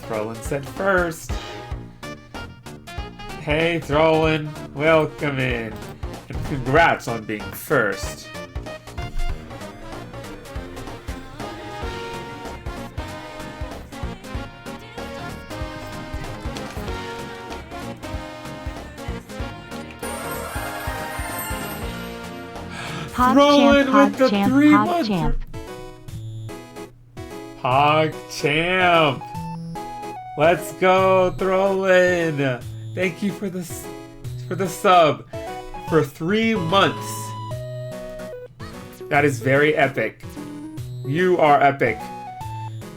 Throlin said first. Hey, Throlin, welcome in. And congrats on being first. Throlin with the 3-month. PogChamp. Let's go, Throlin. Thank you for the sub for 3 months. That is very epic. You are epic.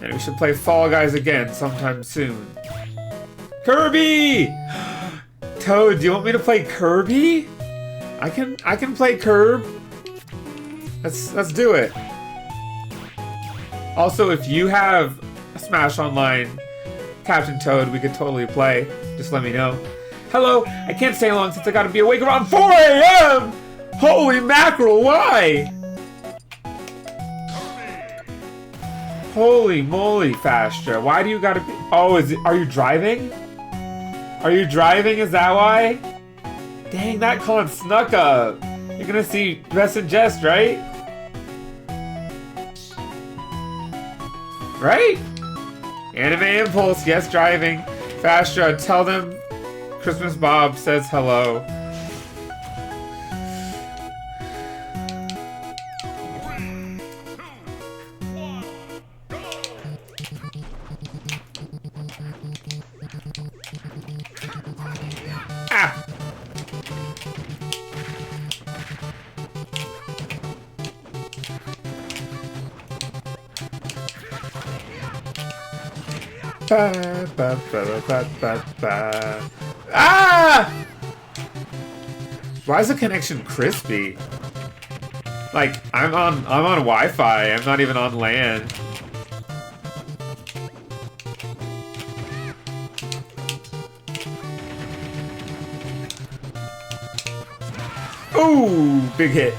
And we should play Fall Guys again sometime soon. Kirby! Toad, do you want me to play Kirby? I can play Kirby. Let's do it. Also, if you have a Smash Online, Captain Toad, we could totally play. Just let me know. Hello, I can't stay long since I gotta be awake around 4 a.m. Holy mackerel, why? Holy moly, Fastra. Why do you gotta be... Oh, are you driving? Are you driving? Is that why? Dang, that con snuck up. You're gonna see Dress and Jest, right? Right? Anime Impulse, yes, driving. Fastra, tell them Christmas Bob says hello. Ah! Ba, ba, ba, ba, ba, ba. Ah! Why is the connection crispy? Like, I'm on Wi-Fi. I'm not even on LAN. Ooh, big hit.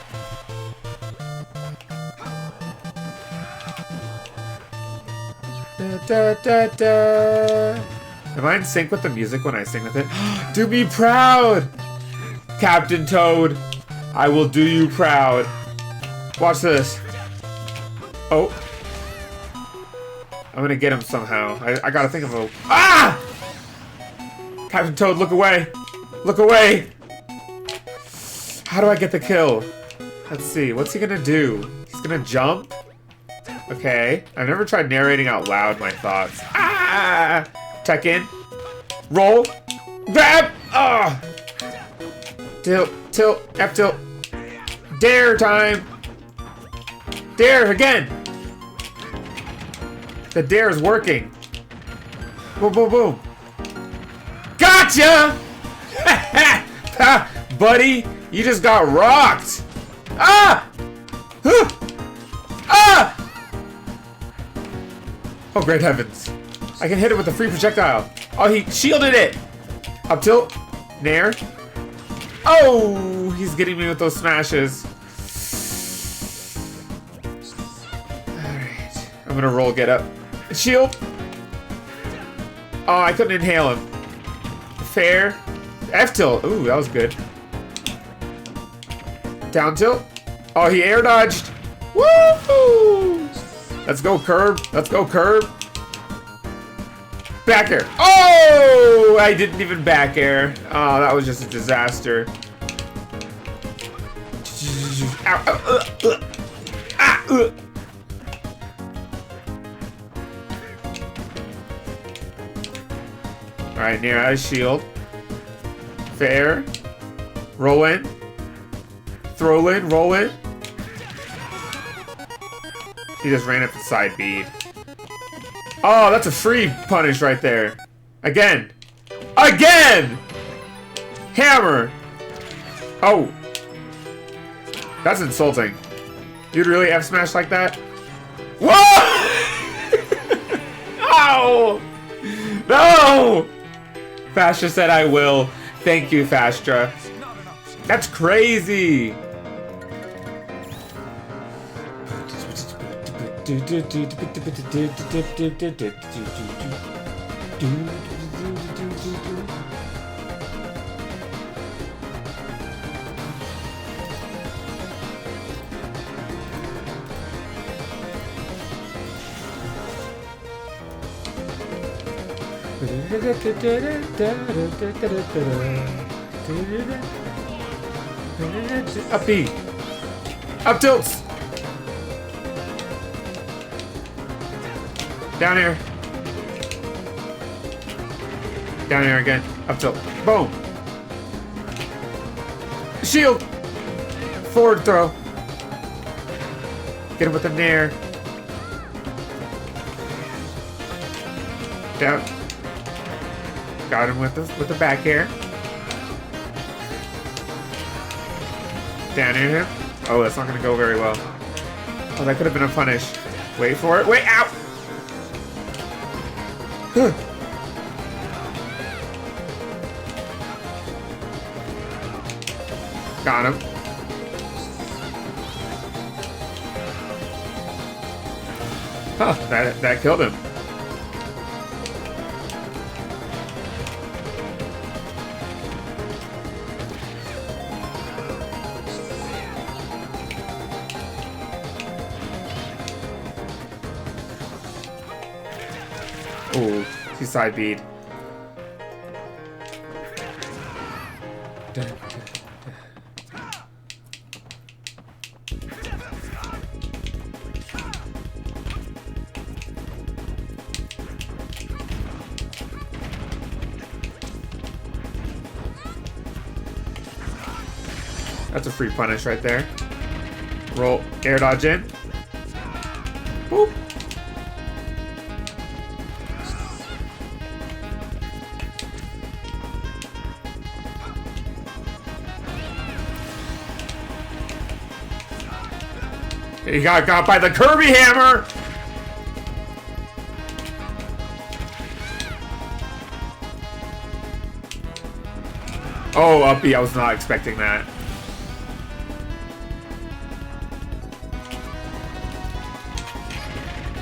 Da, da, da. Am I in sync with the music when I sing with it? Do me proud! Captain Toad, I will do you proud. Watch this. Oh. I'm gonna get him somehow. I gotta think of a... Ah! Captain Toad, look away. Look away. How do I get the kill? Let's see. What's he gonna do? He's gonna jump? Okay. I've never tried narrating out loud my thoughts. Ah! Check in. Roll. Grab! Ah! Tilt. Tilt. F tilt. Dare time! Dare again! The dare is working. Boom, boom, boom. Gotcha! Buddy, you just got rocked. Ah! Huh! Ah! Oh, great heavens. I can hit it with a free projectile. Oh, he shielded it. Up tilt. Nair. Oh, he's getting me with those smashes. Alright. I'm gonna roll, get up. Shield. Oh, I couldn't inhale him. Fair. F tilt. Ooh, that was good. Down tilt. Oh, he air dodged. Woo! Let's go, curb. Let's go, curb. Back air. Oh! I didn't even back air. Oh, that was just a disaster. Ow. Ah! Alright, near out of shield. Fair. Roll in. Throw in, roll in. He just ran up the side bead. Oh, that's a free punish right there. Again. Again! Hammer! Oh. That's insulting. You'd really F-smash like that? Whoa! Oh! No! Fastra said I will. Thank you, Fastra. That's crazy! Up B. Up tilts. Down here. Down here again. Up tilt. Boom. Shield. Forward throw. Get him with the nair. Down. Got him with the back air. Down here. Oh, that's not gonna go very well. Oh, that could have been a punish. Wait for it. Wait, out! Got him. Huh, that killed him. Ooh, he side beat. That's a free punish right there. Roll, air dodge in. Boop. He got by the Kirby hammer! Oh, up B, I was not expecting that.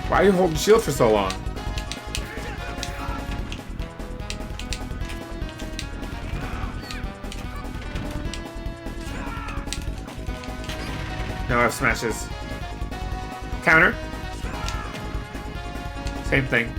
Why are you holding shield for so long? No F smashes. Counter. Same thing.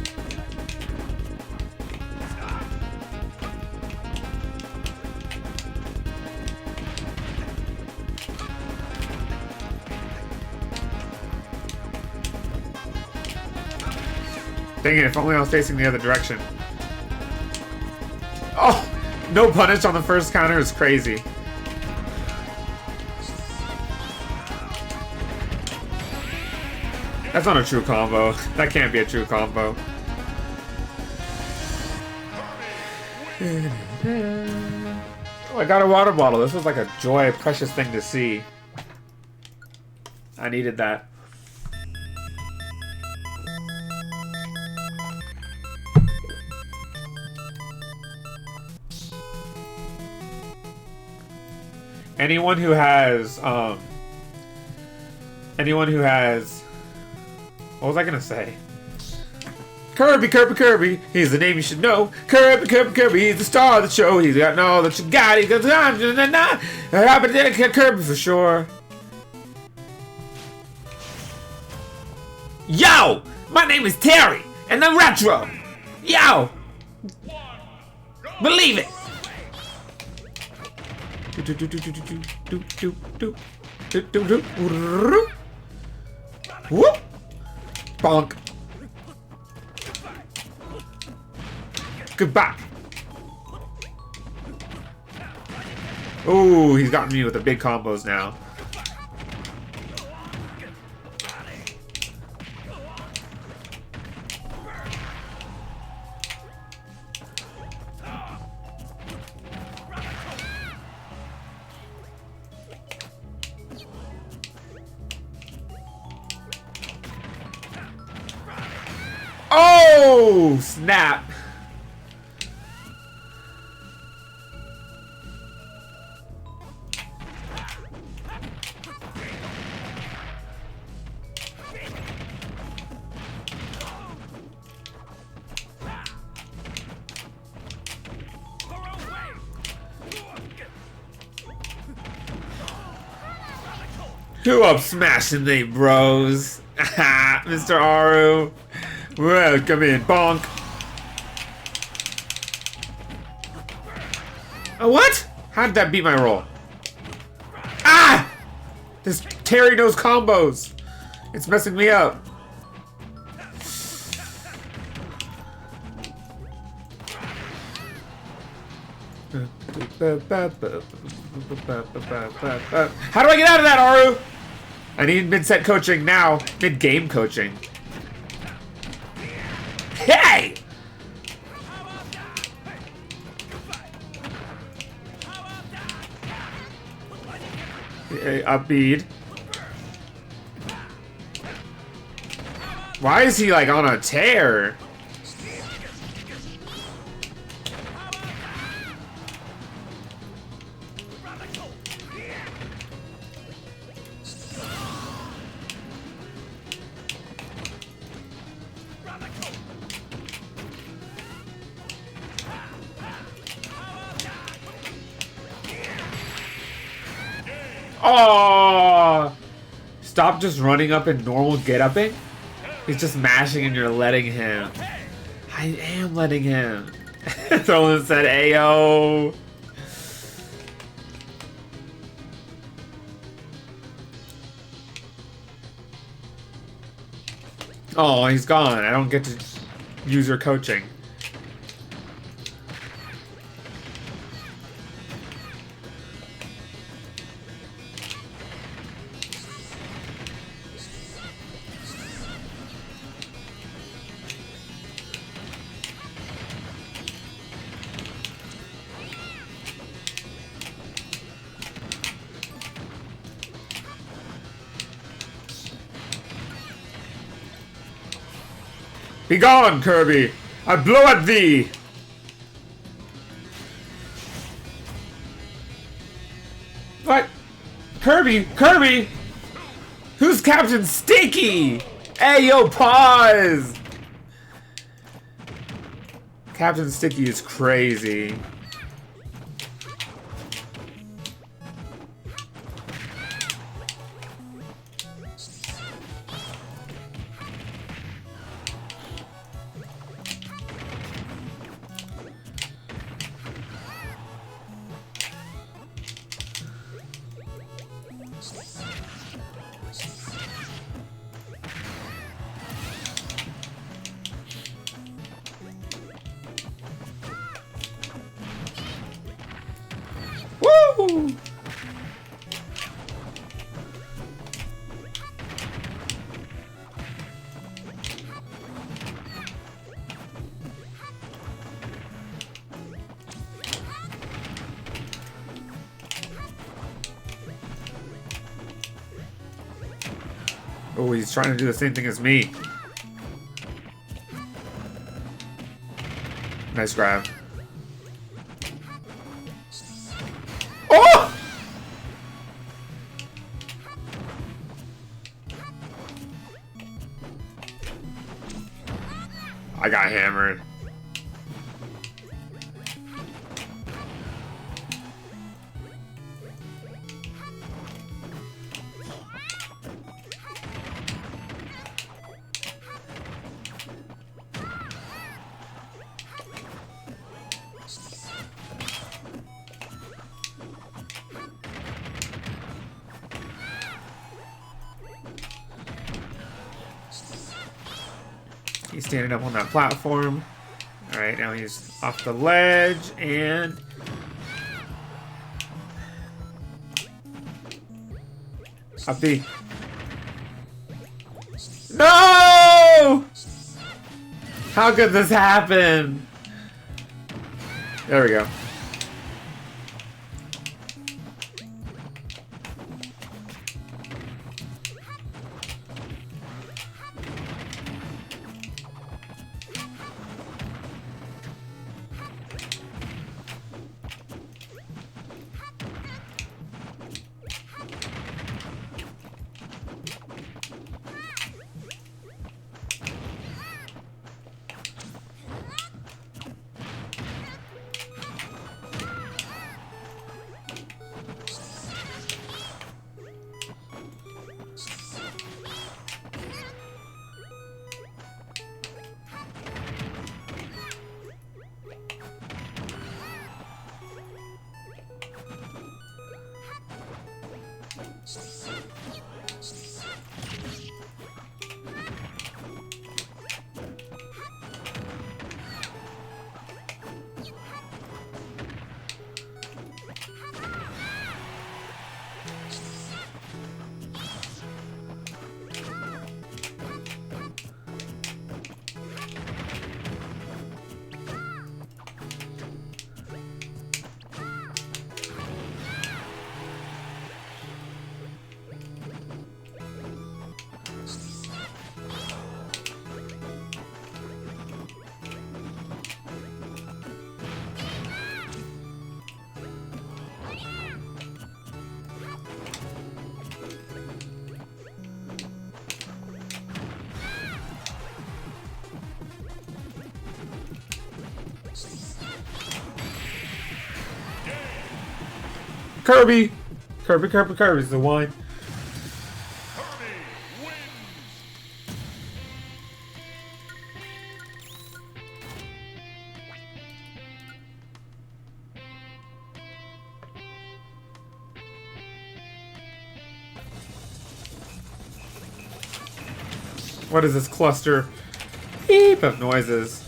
Dang it, if only I was facing the other direction. Oh! No punish on the first counter is crazy. That's not a true combo. That can't be a true combo. Oh, I got a water bottle. This was like a joy, precious thing to see. I needed that. Anyone who has, what was I gonna say? Kirby, Kirby, Kirby, he's the name you should know. Kirby, Kirby, Kirby, he's the star of the show. He's got all that you got. He goes, Kirby for sure. Yo, my name is Terry, and I'm retro. Yo, believe it. Whoop! Bonk. Goodbye. Oh, he's gotten me with the big combos now. Oh, snap. Who up smashing they bros? Mr. Aru. Welcome in, bonk. Oh, what? How did that beat my roll? Ah! This Terry knows combos. It's messing me up. How do I get out of that, Aru? I need mid-set coaching now. Mid-game coaching. Hey! Up bead. Why is he like on a tear? Oh! Stop just running up and normal get-upping. He's just mashing and you're letting him. I am letting him. Someone said Ayo. Oh, he's gone. I don't get to use your coaching. Be gone, Kirby! I blow at thee! What? Kirby? Kirby? Who's Captain Stinky? Hey, yo, pause! Captain Sticky is crazy. Woo! Oh, he's trying to do the same thing as me. Nice grab. Oh! I got hammered. He's standing up on that platform. Alright, now he's off the ledge and... up the... No! How could this happen? There we go. Kirby! Kirby's the one. What is this cluster? Heap of noises.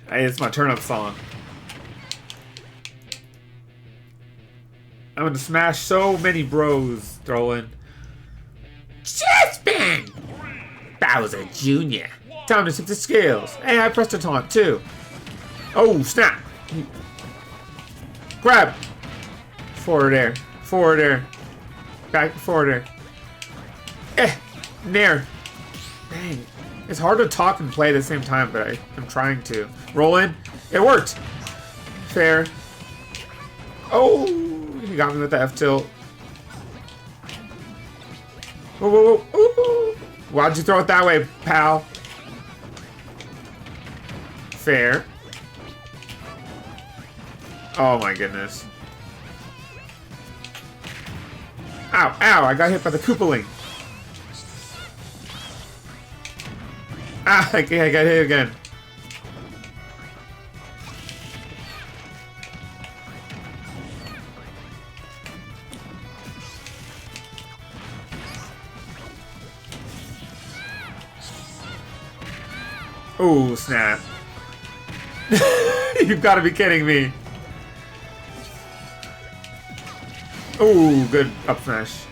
Hey, it's my turn-up song. I'm gonna smash so many bros, Throwing. Chespin! Bowser Jr. Time to shift the scales. Hey, I pressed a taunt too. Oh, snap! Grab! Forward air. Forward air. Back, forward air. Nair. Dang. It's hard to talk and play at the same time, but I'm trying to. Roll in. It worked! Fair. Oh! He got me with the F tilt. Whoa, whoa, whoa. Ooh. Why'd you throw it that way, pal? Fair. Oh my goodness. Ow, ow, I got hit by the Koopaling. Ah, I got hit again. Oh, snap. You've got to be kidding me. Oh, good up smash.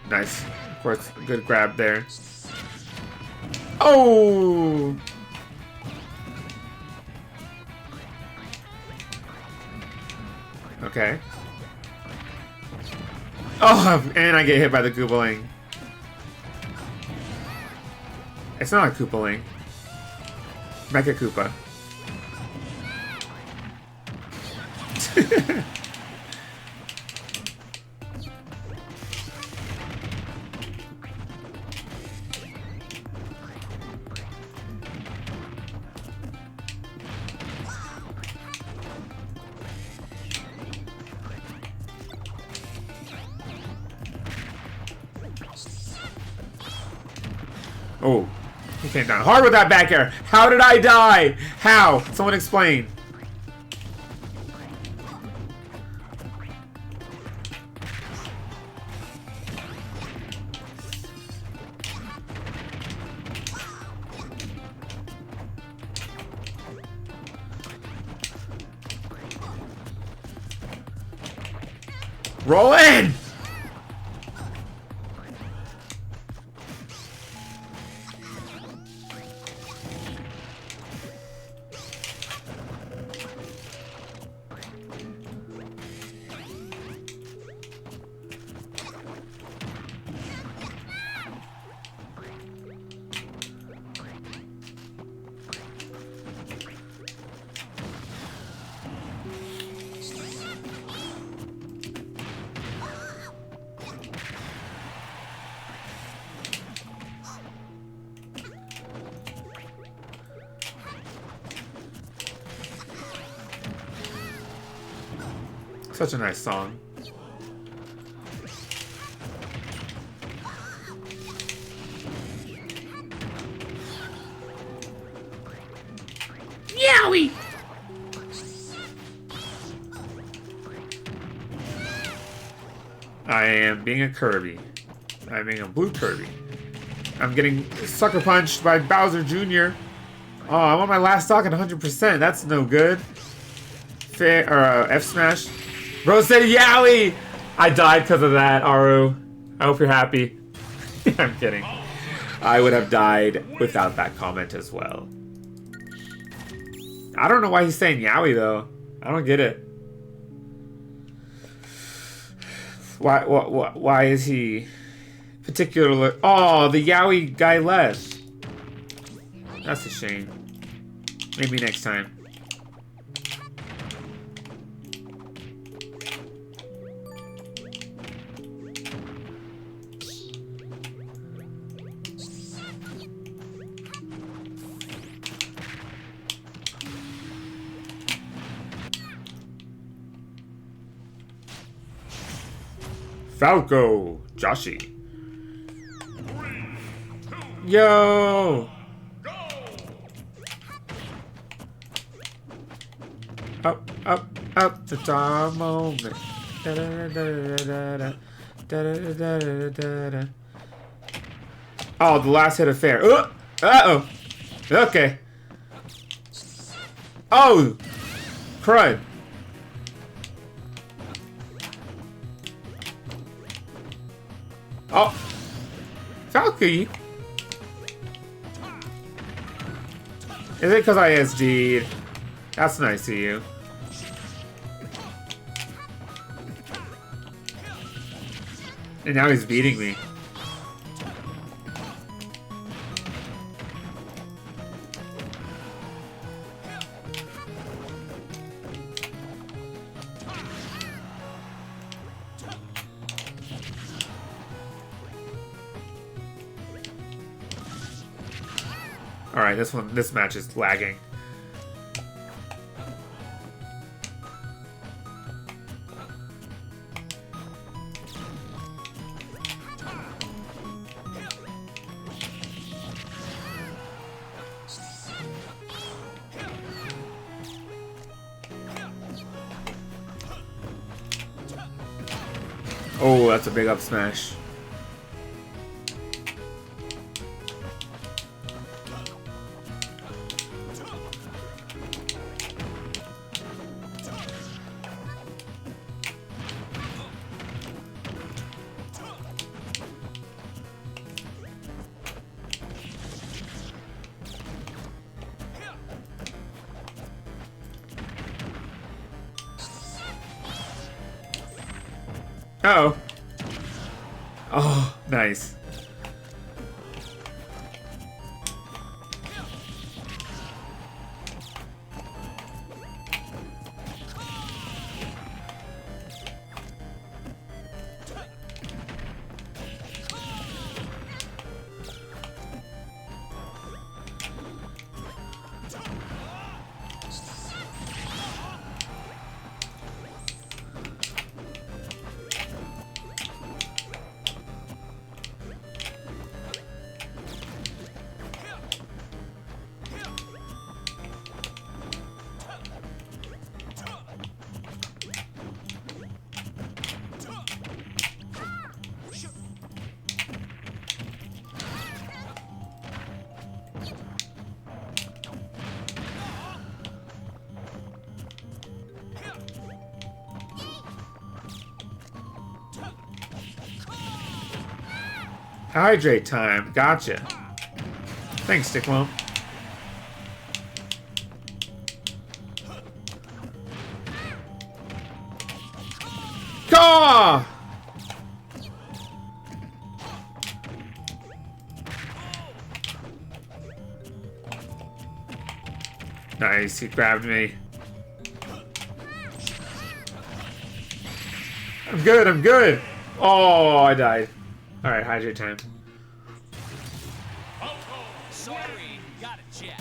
Nice. Of course, good grab there. Oh! Okay. Oh, and I get hit by the Koopaling. It's not a Koopaling. Mecha Koopa. Oh, he came down hard with that back air. How did I die? How? Someone explain. Roll in! Such a nice song. Yowie! I am being a Kirby. I'm being a blue Kirby. I'm getting sucker punched by Bowser Jr. Oh, I'm on my last stock at 100%. That's no good. F smash. Bro said Yowie! I died because of that, Aru. I hope you're happy. I'm kidding. I would have died without that comment as well. I don't know why he's saying Yowie though. I don't get it. Why is he particularly? Oh, the Yowie guy left. That's a shame. Maybe next time. Falco, Joshi. 3, 2, yo! Go! Up, the dark moment. Da, da, da, da, da, da, da, da, da, da. Oh, the last hit of fair. Uh-oh. Okay. Oh! Crud. Oh, Falky. Is it because I SD'd? That's nice of you. And now he's beating me. Alright, this match is lagging. Oh, that's a big up smash. Uh-oh. Oh, nice. Hydrate time. Gotcha. Thanks, Stickwomp. Caw! Nice, he grabbed me. I'm good, I'm good. Oh, I died. Alright, hydrate time. Sorry, gotta check.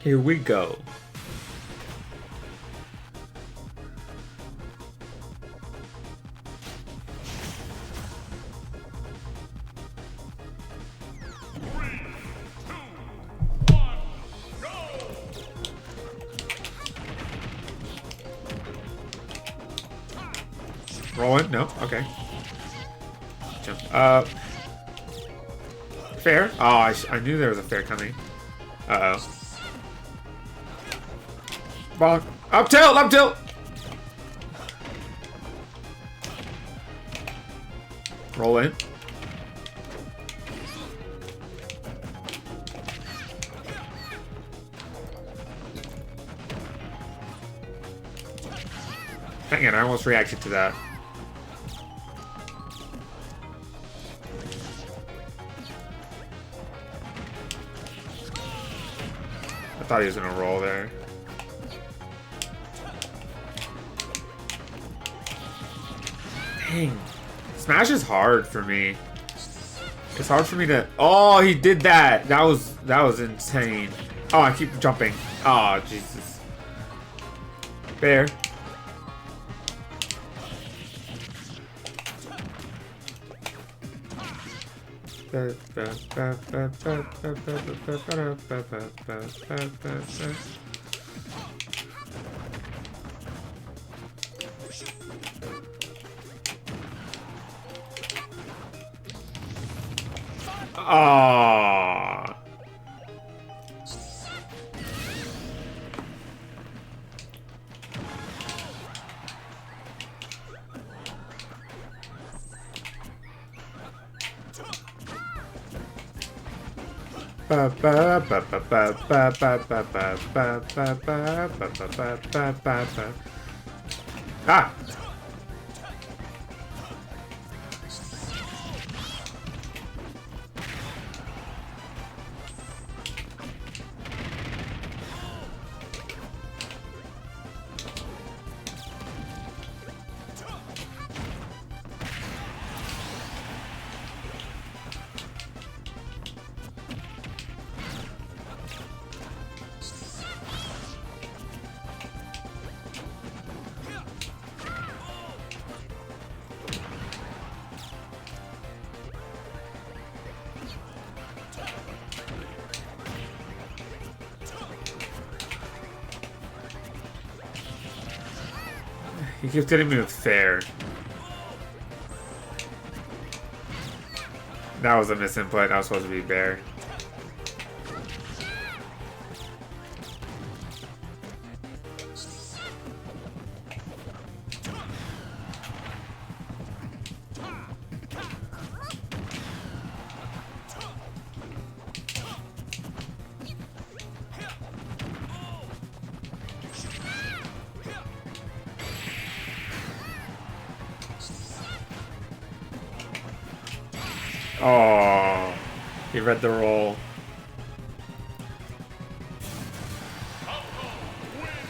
Here we go. Rolling? No? Okay. Jump. Fair? Oh, I knew there was a fair coming. Uh-oh. Bonk. Up tilt! Up tilt! Roll in. Dang it, I almost reacted to that. I thought he was gonna roll there. Dang. Smash is hard for me. It's hard for me to... Oh, he did that! That was insane. Oh, I keep jumping. Oh, Jesus. Fair. Ah. Ah! He keeps getting me with fair. That was a misinput. That was supposed to be bear. Oh, he read the roll.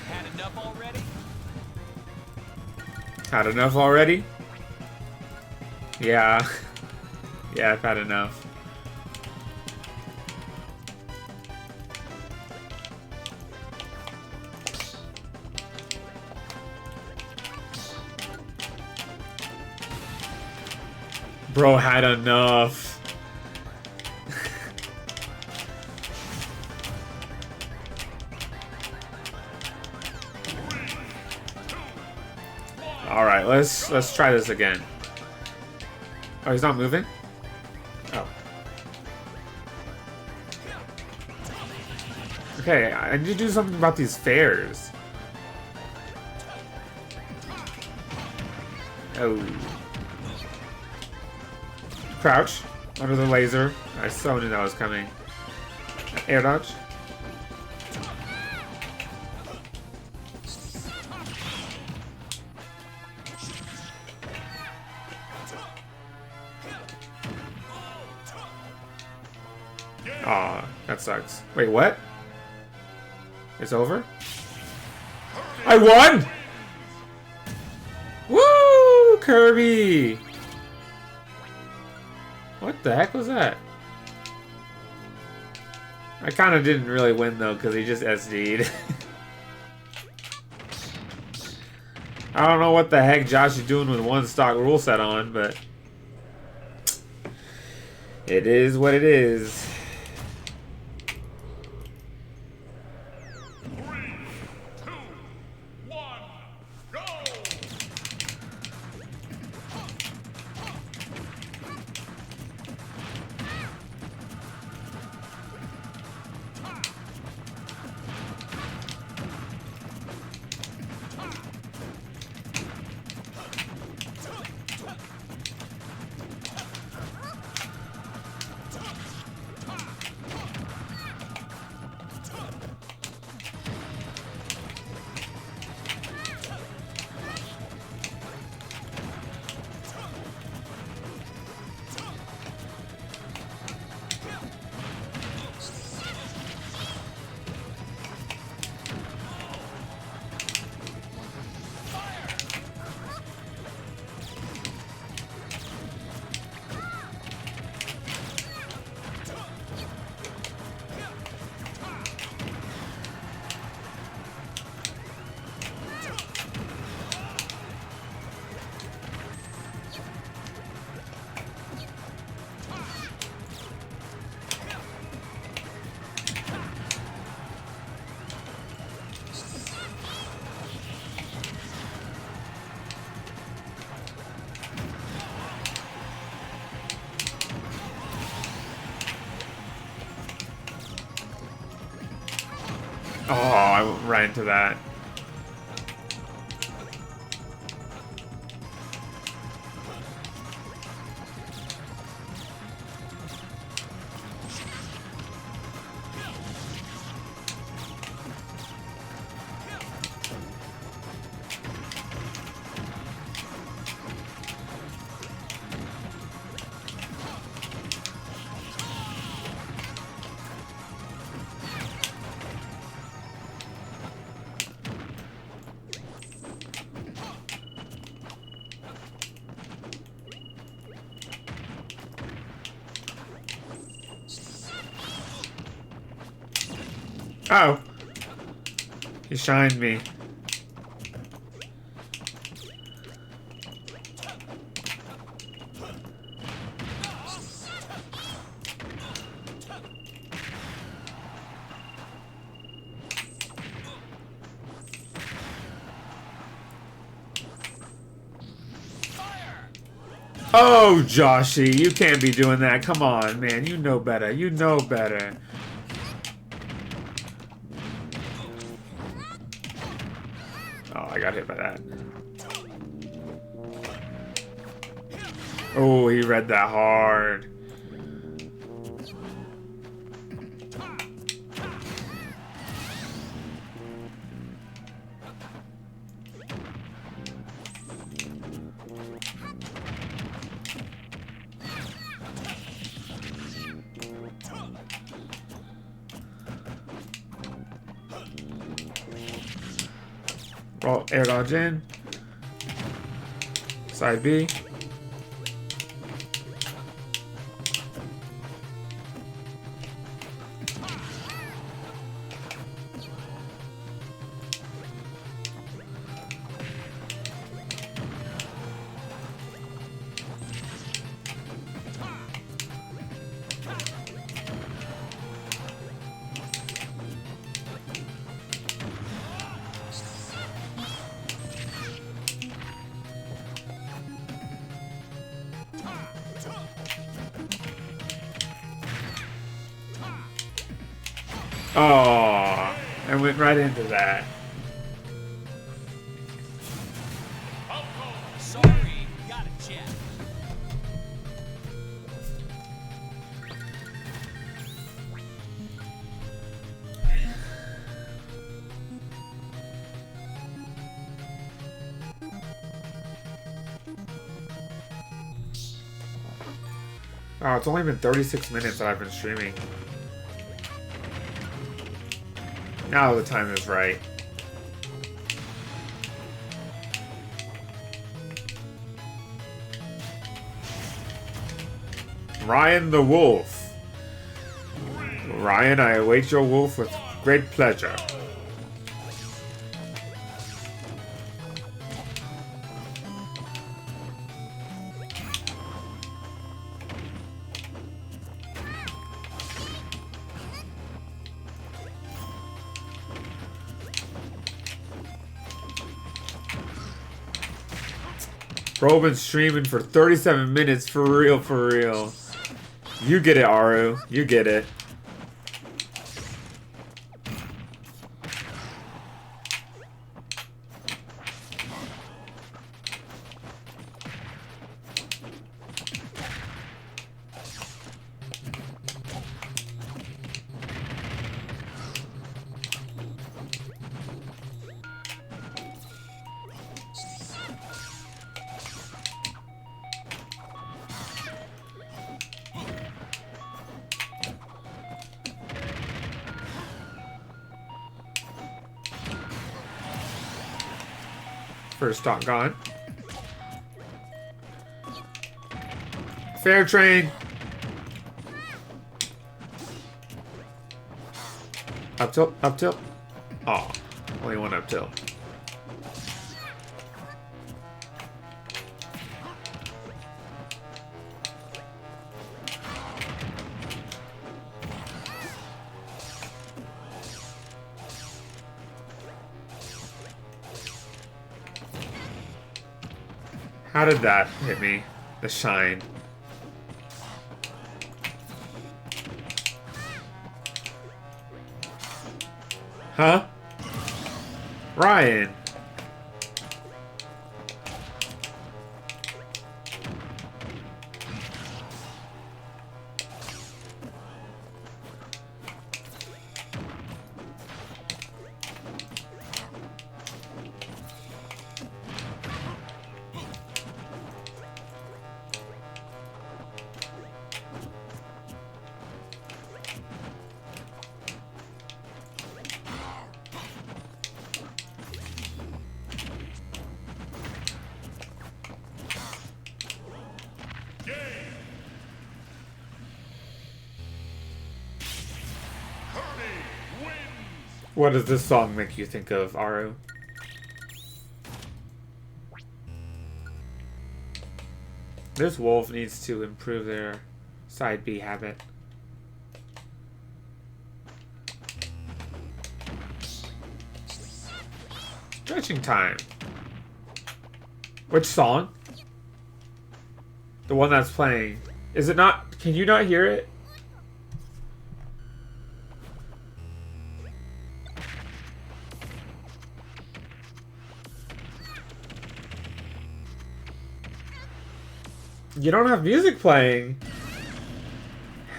Had enough already? Had enough already? Yeah. Yeah, I've had enough. Bro had enough. All right, let's try this again. Oh, he's not moving? Oh. Okay, I need to do something about these fairs. Oh. Crouch under the laser. I so knew that was coming. Air dodge. Aw, that sucks. Wait, what? It's over? I won! Woo! Kirby! What the heck was that? I kind of didn't really win though because he just SD'd. I don't know what the heck Josh is doing with one stock rule set on, but it is what it is. Oh, I went right into that. Oh. He shined me. Oh, Joshy, you can't be doing that. Come on, man. You know better. You know better. Oh, I got hit by that. Oh, he read that hard. Oh, air dodge in. Side B. Oh, I went right into that. Sorry, got a check. Oh, it's only been 36 minutes that I've been streaming. Now the time is right. Ryan the Wolf. Ryan, I await your wolf with great pleasure. Bro, been streaming for 37 minutes, for real, for real. You get it, Aru. You get it. First stock gone. Fair train. Up tilt, up tilt. Oh, only one up tilt. How did that hit me? The shine. Huh? Ryan. What does this song make you think of, Aru? This wolf needs to improve their side B habit. Stretching time. Which song? The one that's playing. Is it not? Can you not hear it? You don't have music playing.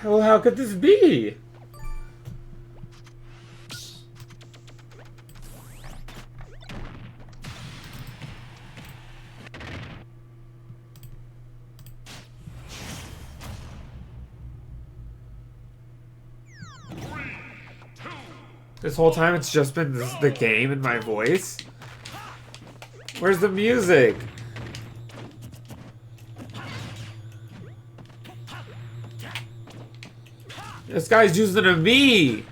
Well, how could this be? This whole time it's just been the game and my voice? Where's the music? This guy's using a me.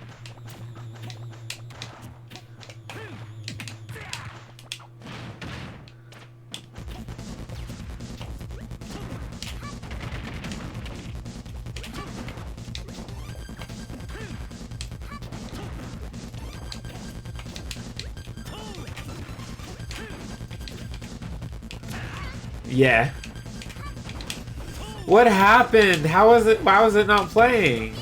Yeah. What happened? How was it? Why was it not playing?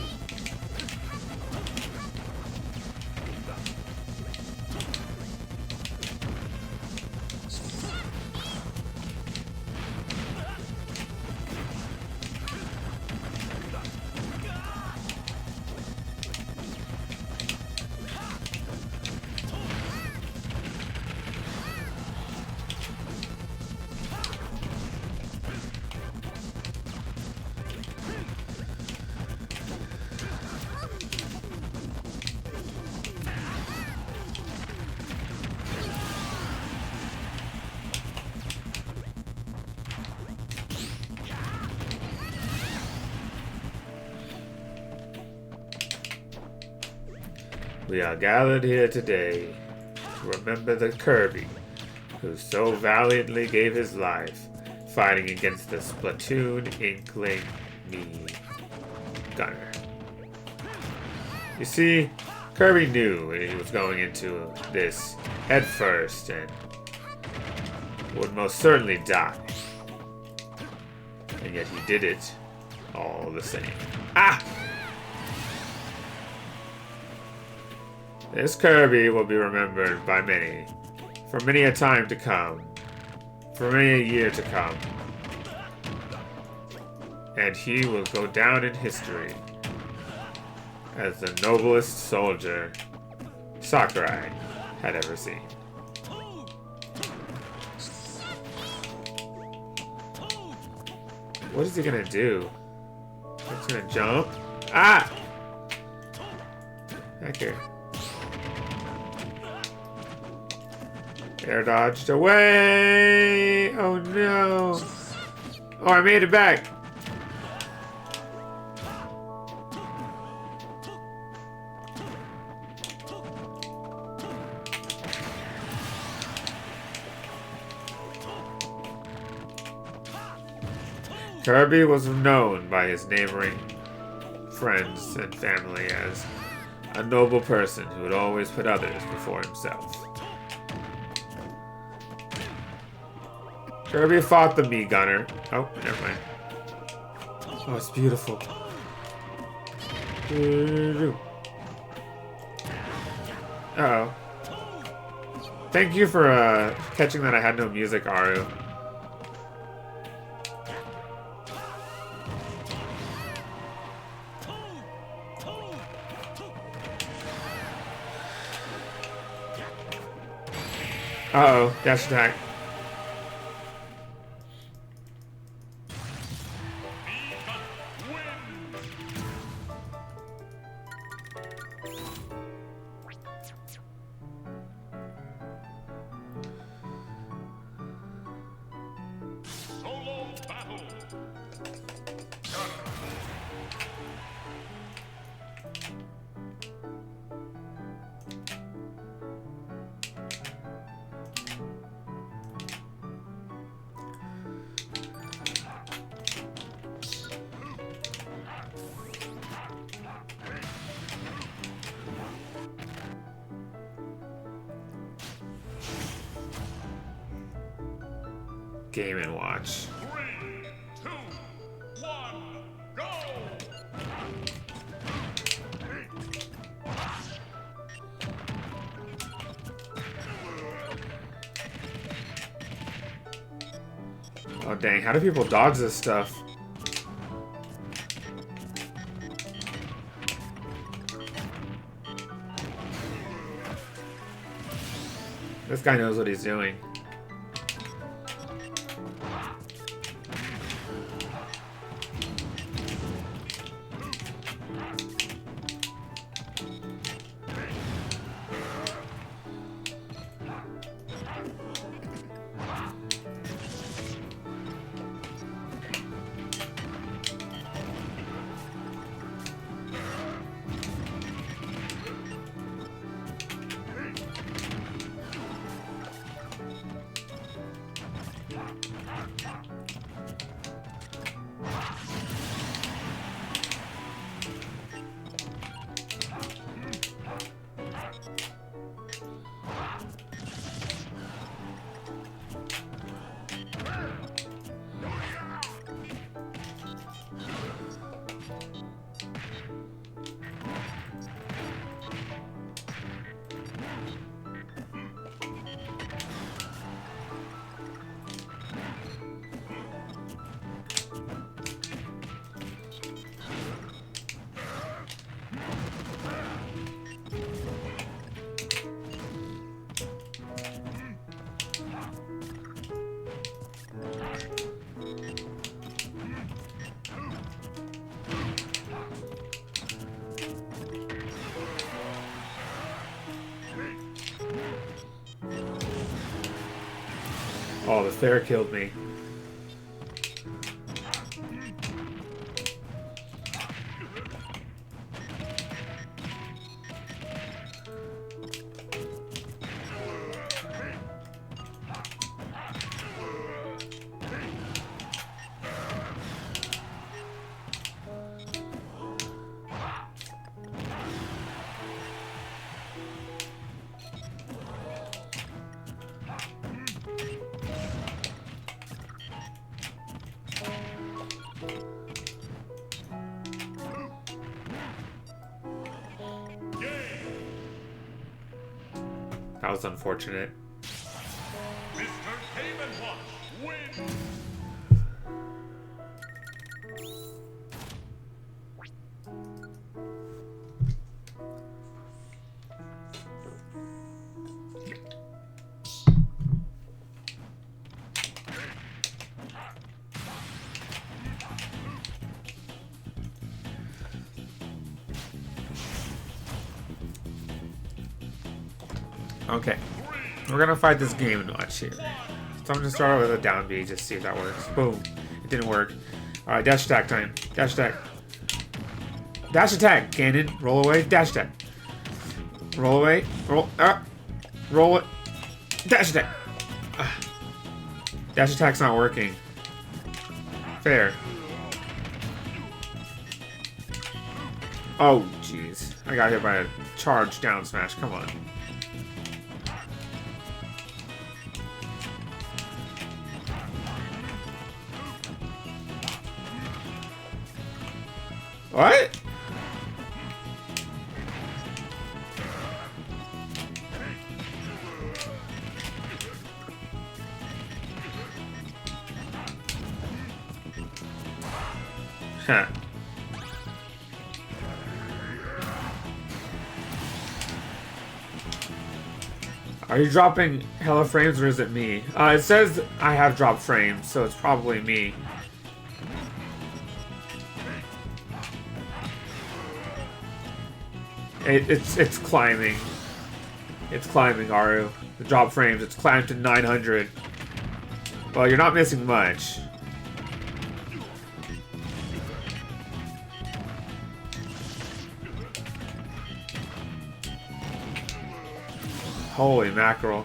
We are gathered here today to remember the Kirby who so valiantly gave his life fighting against the Splatoon Inkling me, Gunner. You see, Kirby knew he was going into this head first and would most certainly die. And yet he did it all the same. Ah! This Kirby will be remembered by many, for many a time to come, for many a year to come. And he will go down in history as the noblest soldier Sakurai had ever seen. What is he gonna do? He's gonna jump? Ah! Back here. Air dodged away! Oh no! Oh, I made it back! Kirby was known by his neighboring friends and family as a noble person who would always put others before himself. Kirby fought the Mii Gunner. Oh, never mind. Oh, it's beautiful. Uh-oh. Thank you for catching that I had no music, Aru. Uh-oh, dash attack. Solo battle. Game and Watch. 3, 2, 1, go! Oh dang, how do people dodge this stuff? This guy knows what he's doing. Oh, the fair killed me. That was unfortunate. Mr. Cayman Watch wins. Okay. We're gonna fight this Game & Watch here. So I'm gonna start out with a down B, just see if that works. Boom. It didn't work. Alright, dash attack time. Dash attack. Dash attack, Cannon. Roll away. Dash attack. Roll away. Roll. Roll it. Dash attack. Dash attack's not working. Fair. Oh, jeez. I got hit by a charge down smash. Come on. What? Huh. Are you dropping hella frames or is it me? It says I have dropped frames, so it's probably me. It's climbing. It's climbing, Aru. The drop frames, it's climbed to 900. Well, you're not missing much. Holy mackerel.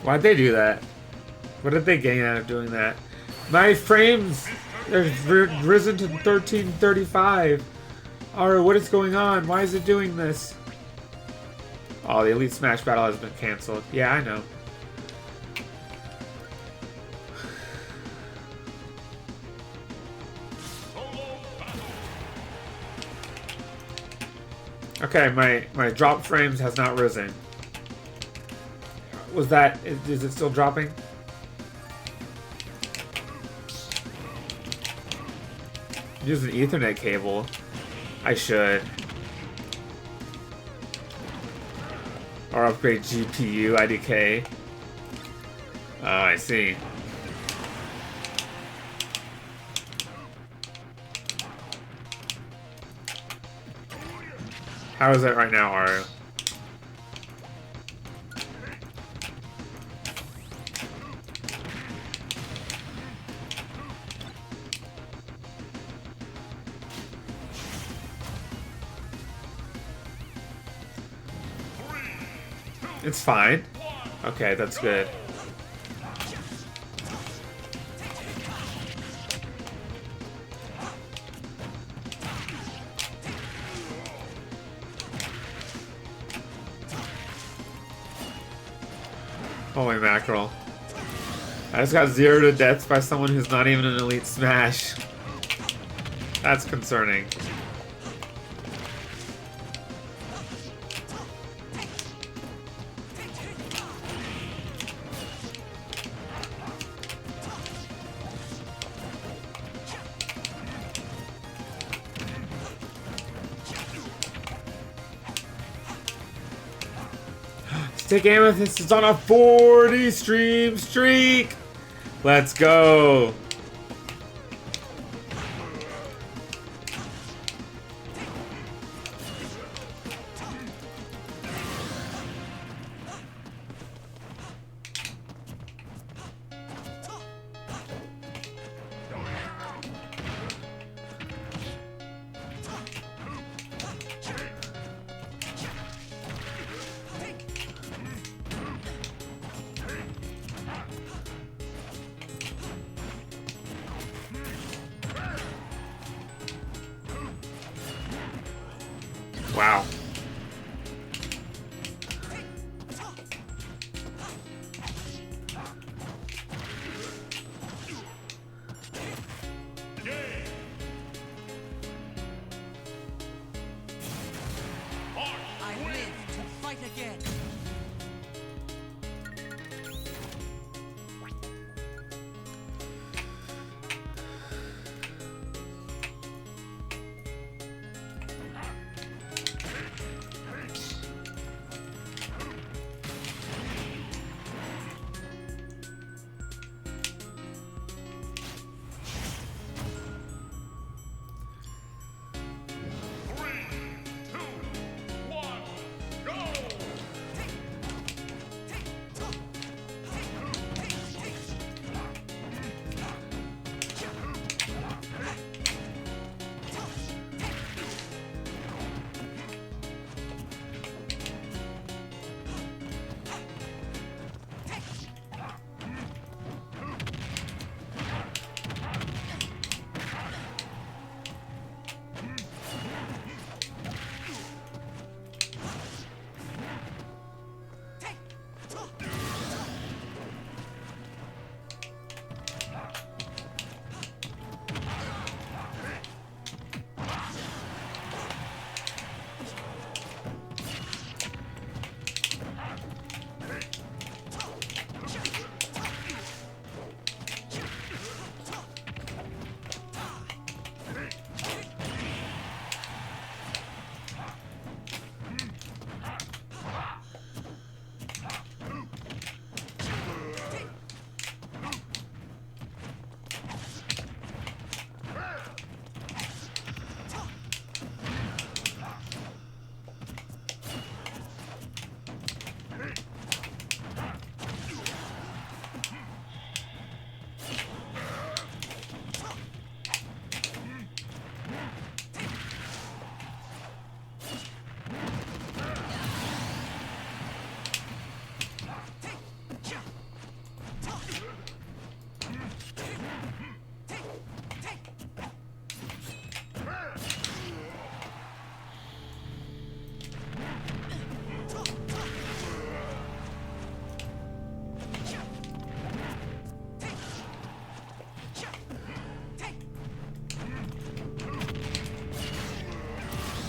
Why'd they do that? What did they gain out of doing that? My frames have risen to 1335. Aru, what is going on? Why is it doing this? Oh, the Elite Smash battle has been canceled. Yeah, I know. Okay, my drop frames has not risen. Was that... Is it still dropping? Use an Ethernet cable. I should. Or upgrade GPU, IDK. Oh, I see. How is it right now, Aru? It's fine. Okay, that's good. Holy mackerel. I just got 0 to deaths by someone who's not even an Elite Smash. That's concerning. Mystic Amethyst is on a 40 stream streak. Let's go. Wow. I live to fight again.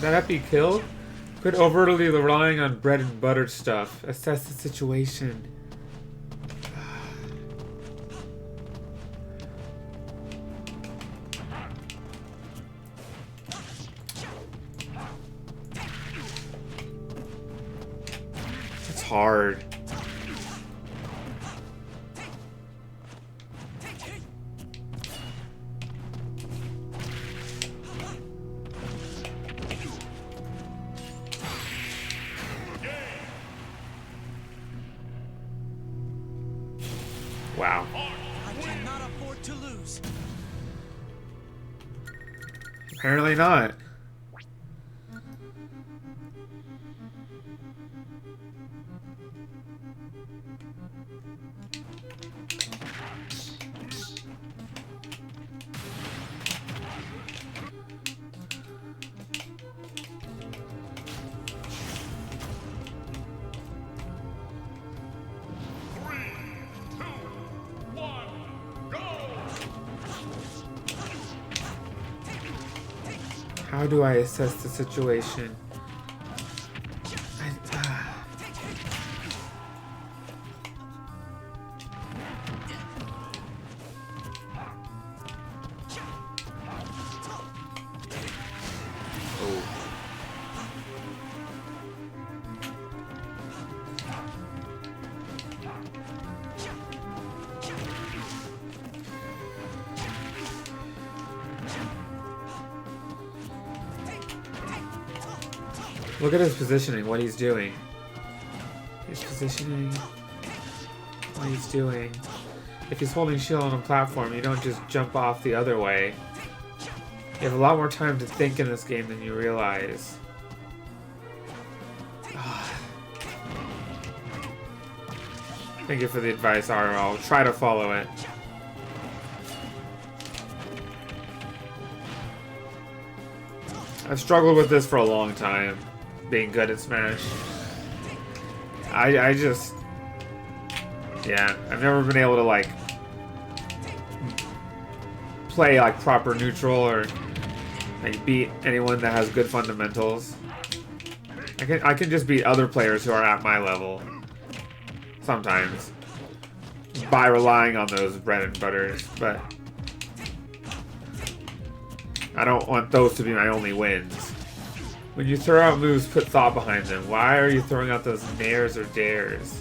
That have to be killed? Quit overtly relying on bread and butter stuff. Assess the situation. It's hard. Wow. I cannot afford to lose. Apparently not. How do I assess the situation? Look at his positioning, what he's doing. His positioning, what he's doing. If he's holding shield on a platform, you don't just jump off the other way. You have a lot more time to think in this game than you realize. Thank you for the advice, Aro. I'll try to follow it. I've struggled with this for a long time, being good at Smash. I just... Yeah, I've never been able to, like, play, like, proper neutral or, like, beat anyone that has good fundamentals. I can just beat other players who are at my level. Sometimes. By relying on those bread and butters, but... I don't want those to be my only wins. When you throw out moves, put thought behind them. Why are you throwing out those nairs or dares?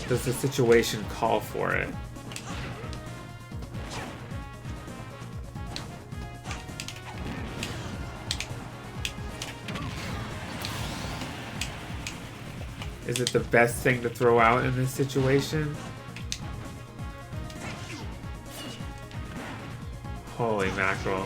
Does the situation call for it? Is it the best thing to throw out in this situation? Holy mackerel.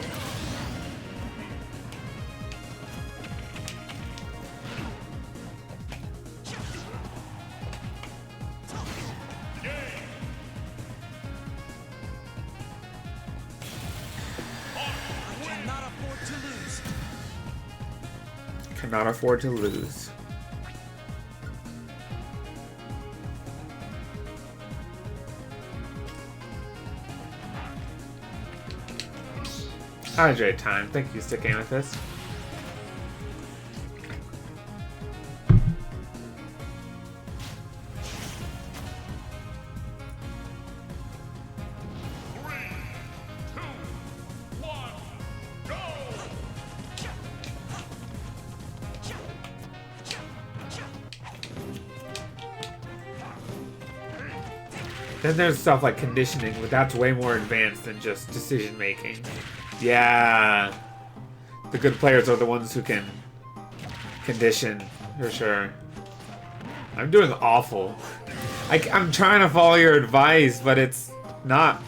Cannot afford to lose. Hydrate time. Thank you, sticking with us. Then there's stuff like conditioning, but that's way more advanced than just decision making. Yeah, the good players are the ones who can condition, for sure. I'm doing awful. I'm trying to follow your advice, but it's not.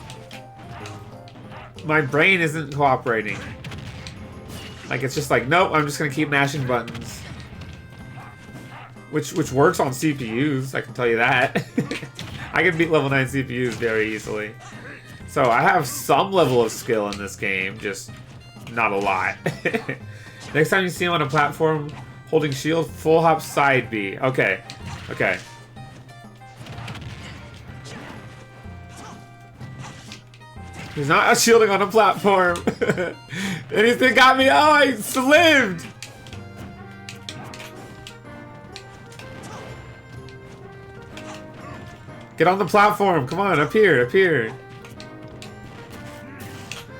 My brain isn't cooperating. Like, it's just like, nope, I'm just gonna keep mashing buttons. Which works on CPUs, I can tell you that. I can beat level 9 CPUs very easily. So I have some level of skill in this game, just not a lot. Next time you see him on a platform holding shield, full hop side B. Okay, okay. He's not shielding on a platform. Anything got me? Oh, I lived! Get on the platform. Come on, up here, up here.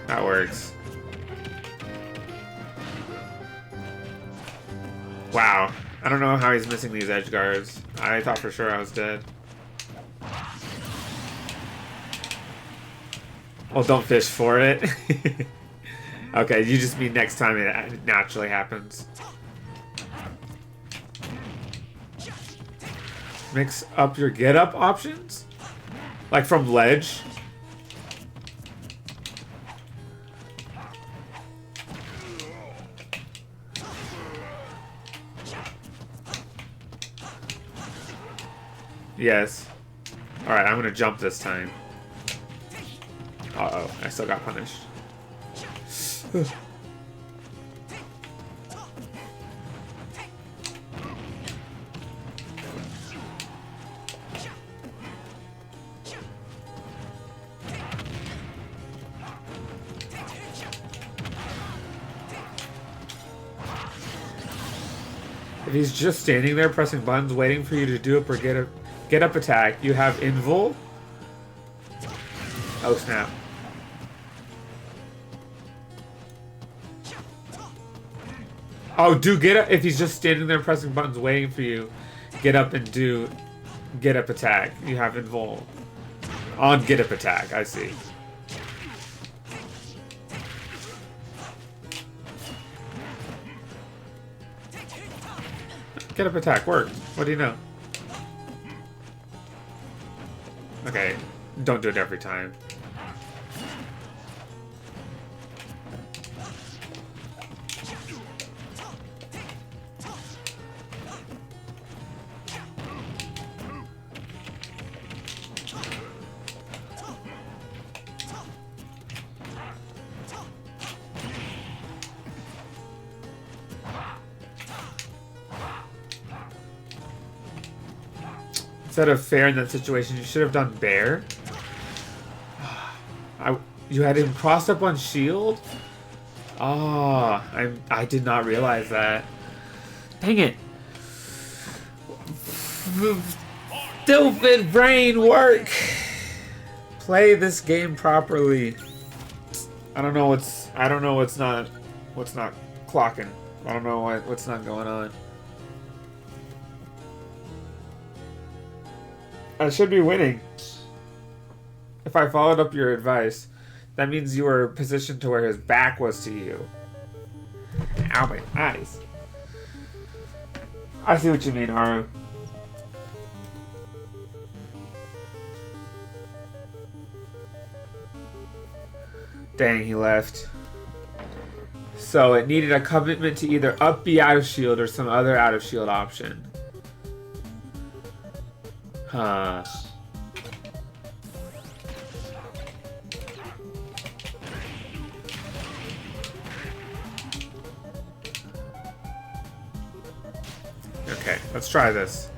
That works. Wow. I don't know how he's missing these edge guards. I thought for sure I was dead. Well, don't fish for it. Okay, you just mean next time it naturally happens. Mix up your get up options? Like from ledge? Yes. Alright, I'm gonna jump this time. Uh-oh, I still got punished. If he's just standing there pressing buttons waiting for you to do up or get up attack, you have invul. Oh snap. Oh, do get up. If he's just standing there pressing buttons waiting for you, get up and do get up attack. You have invul. On get up attack, I see. Get up attack, work. What do you know? Okay, don't do it every time. Instead of fair in that situation, you should have done bear. You had him crossed up on shield? Oh, I did not realize that. Dang it. Stupid brain work. Play this game properly. I don't know what's not clocking. I don't know what's not going on. I should be winning. If I followed up your advice, that means you were positioned to where his back was to you. Ow, my eyes. I see what you mean, Aru. Dang, he left. So it needed a commitment to either up B out of shield or some other out of shield option. Huh. Okay, let's try this.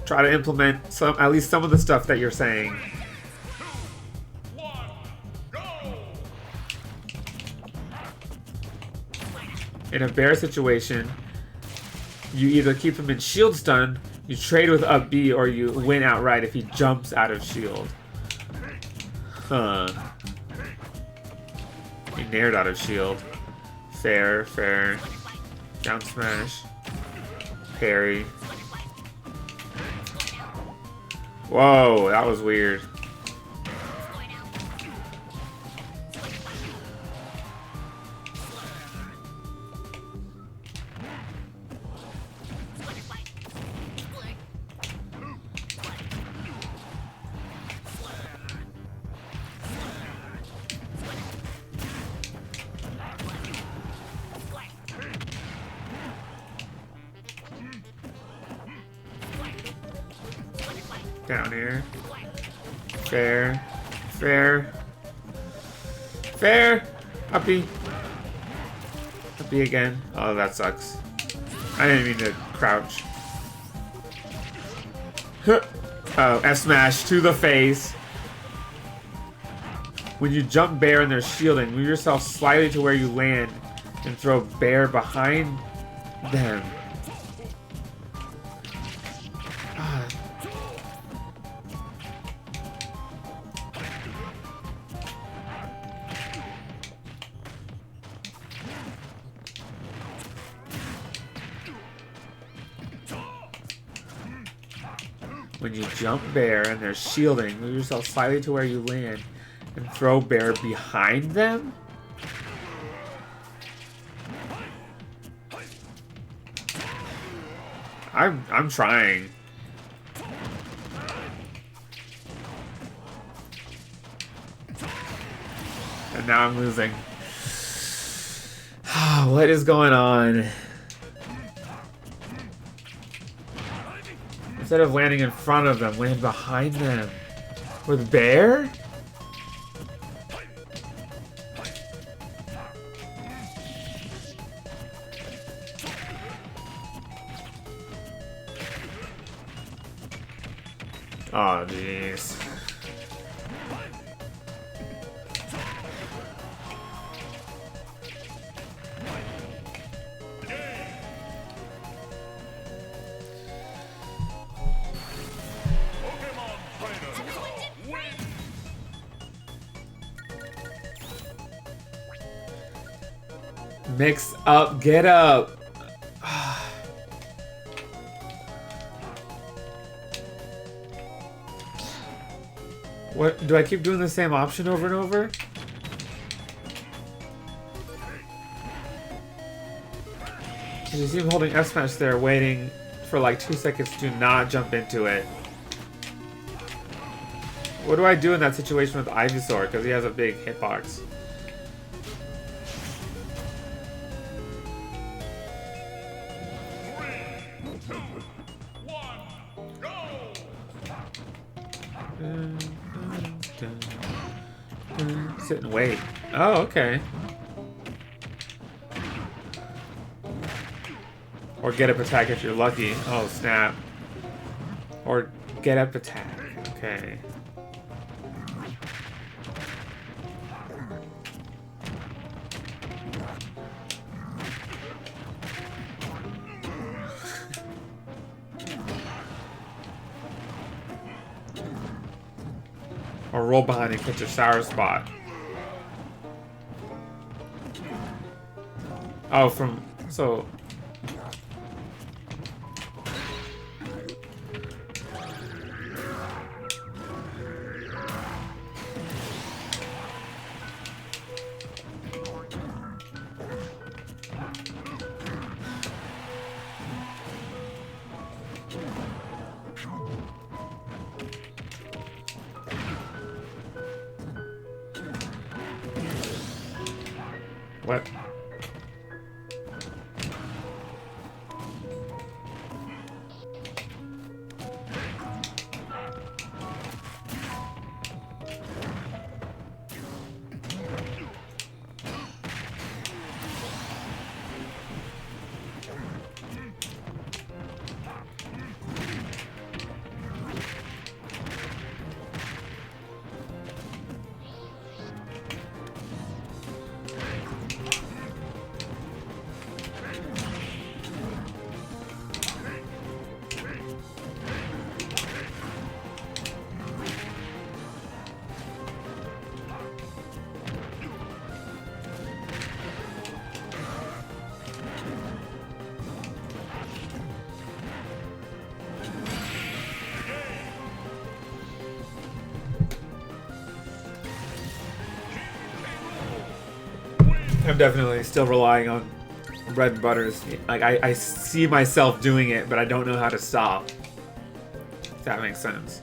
Try to implement at least some of the stuff that you're saying. 2, 1, go! In a bear situation, you either keep him in shield stun, you trade with up B, or you win outright if he jumps out of shield. Huh. He nared out of shield. Fair, fair. Down smash. Parry. Whoa, that was weird. Down here. Fair. Fair. Fair! Uppy. Uppy again. Oh, that sucks. I didn't mean to crouch. Oh, F smash to the face. When you jump bear and they're shielding, move yourself slightly to where you land and throw bear behind them. When you jump bear and they're shielding, move yourself slightly to where you land and throw bear behind them? I'm trying. And now I'm losing. What is going on? Instead of landing in front of them, land behind them. With bear? Oh, jeez. Mix up, get up. What, do I keep doing the same option over and over? You see him holding F smash there, waiting for like 2 seconds to not jump into it. What do I do in that situation with Ivysaur? Because he has a big hitbox. Sit and wait. Oh, okay. Or get up attack if you're lucky. Oh, snap. Or get up attack. Okay. Or roll behind and catch a sour spot. Oh, from... So... What? I'm definitely still relying on bread and butters. Like, I see myself doing it, but I don't know how to stop. If that makes sense.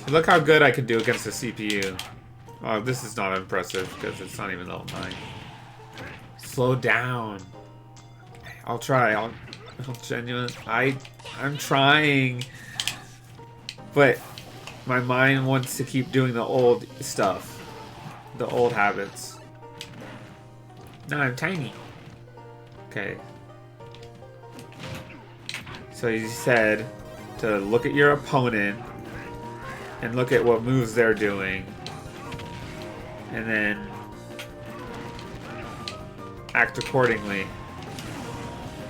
Look how good I can do against the CPU. Oh, this is not impressive because it's not even level 9. Slow down. I'll try. I'll genuinely. I'm trying. But my mind wants to keep doing the old stuff. The old habits. No, I'm tiny. Okay. So you said to look at your opponent and look at what moves they're doing. And then act accordingly.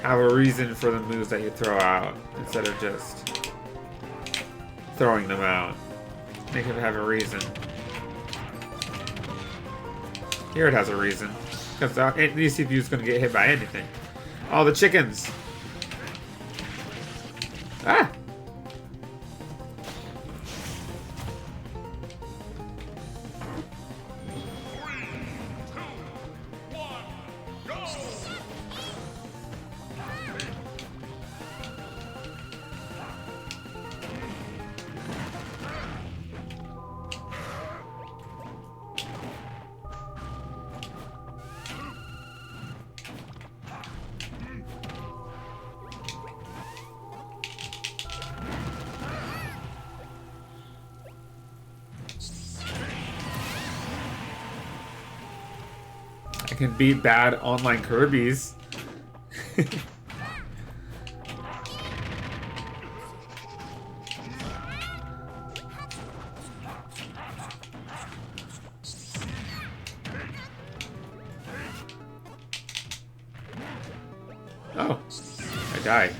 Have a reason for the moves that you throw out instead of just throwing them out. Make it have a reason. Here it has a reason. Because the CPU is going to get hit by anything. Oh, the chickens! Ah! I can beat bad online Kirby's. Oh, I died.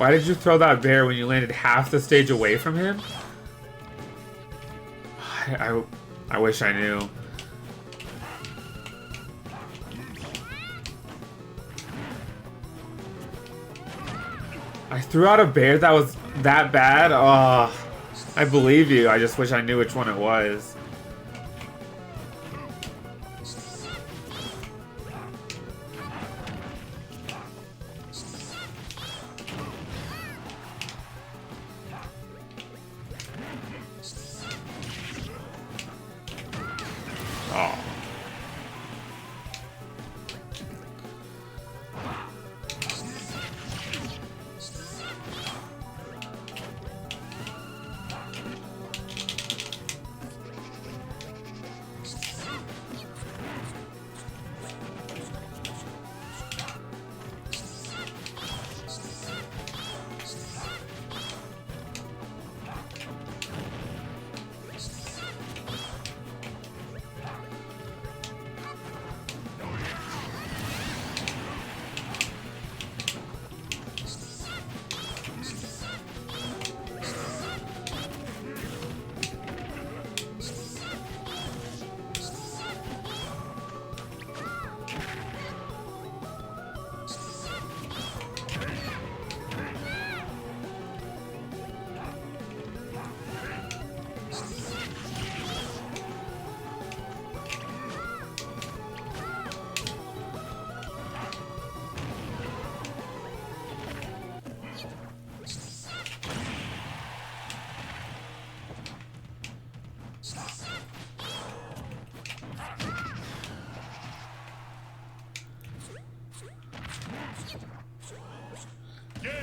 Why did you throw that bear when you landed half the stage away from him? I wish I knew. I threw out a bear that was that bad? Oh, I believe you. I just wish I knew which one it was. Oh.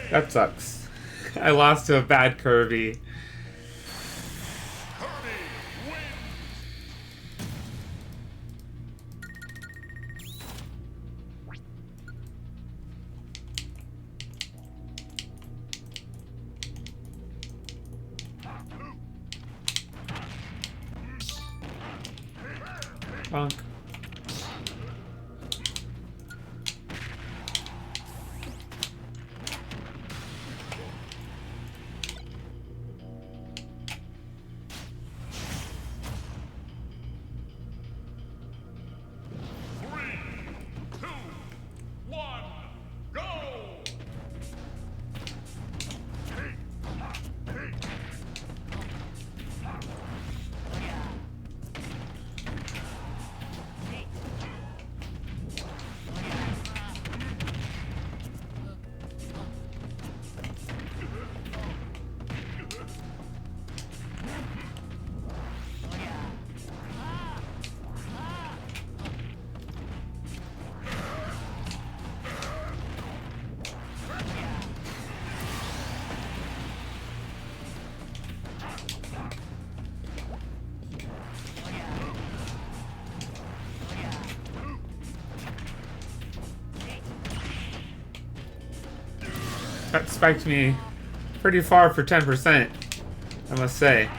That sucks. I lost to a bad Kirby. Kirby wins. Bonk. That spiked me pretty far for 10%, I must say.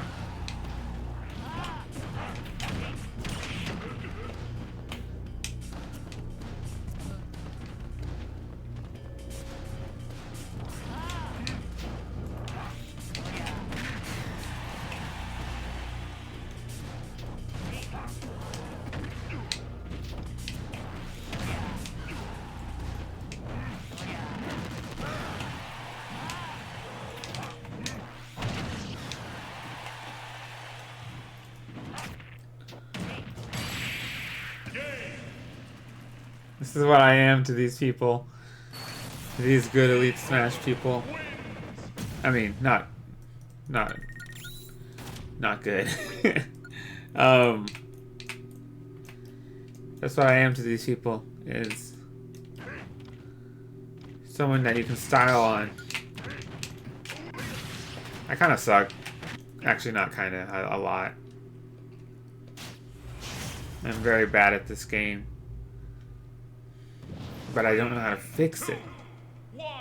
This is what I am to these people. To these good Elite Smash people. I mean, not good. That's what I am to these people, is someone that you can style on. I kind of suck. Actually, not kind of, a lot. I'm very bad at this game. But I don't know how to fix it.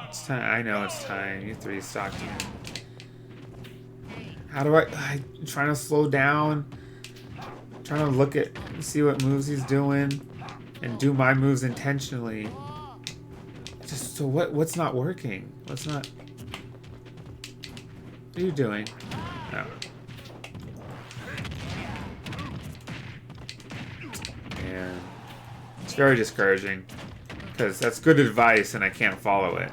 It's time. I know it's time. You three stocked him. How do I'm trying to slow down. I'm trying to look at, see what moves he's doing, and do my moves intentionally. Just so what's not working? What's not? are you doing? Oh. And it's very discouraging because that's good advice and I can't follow it.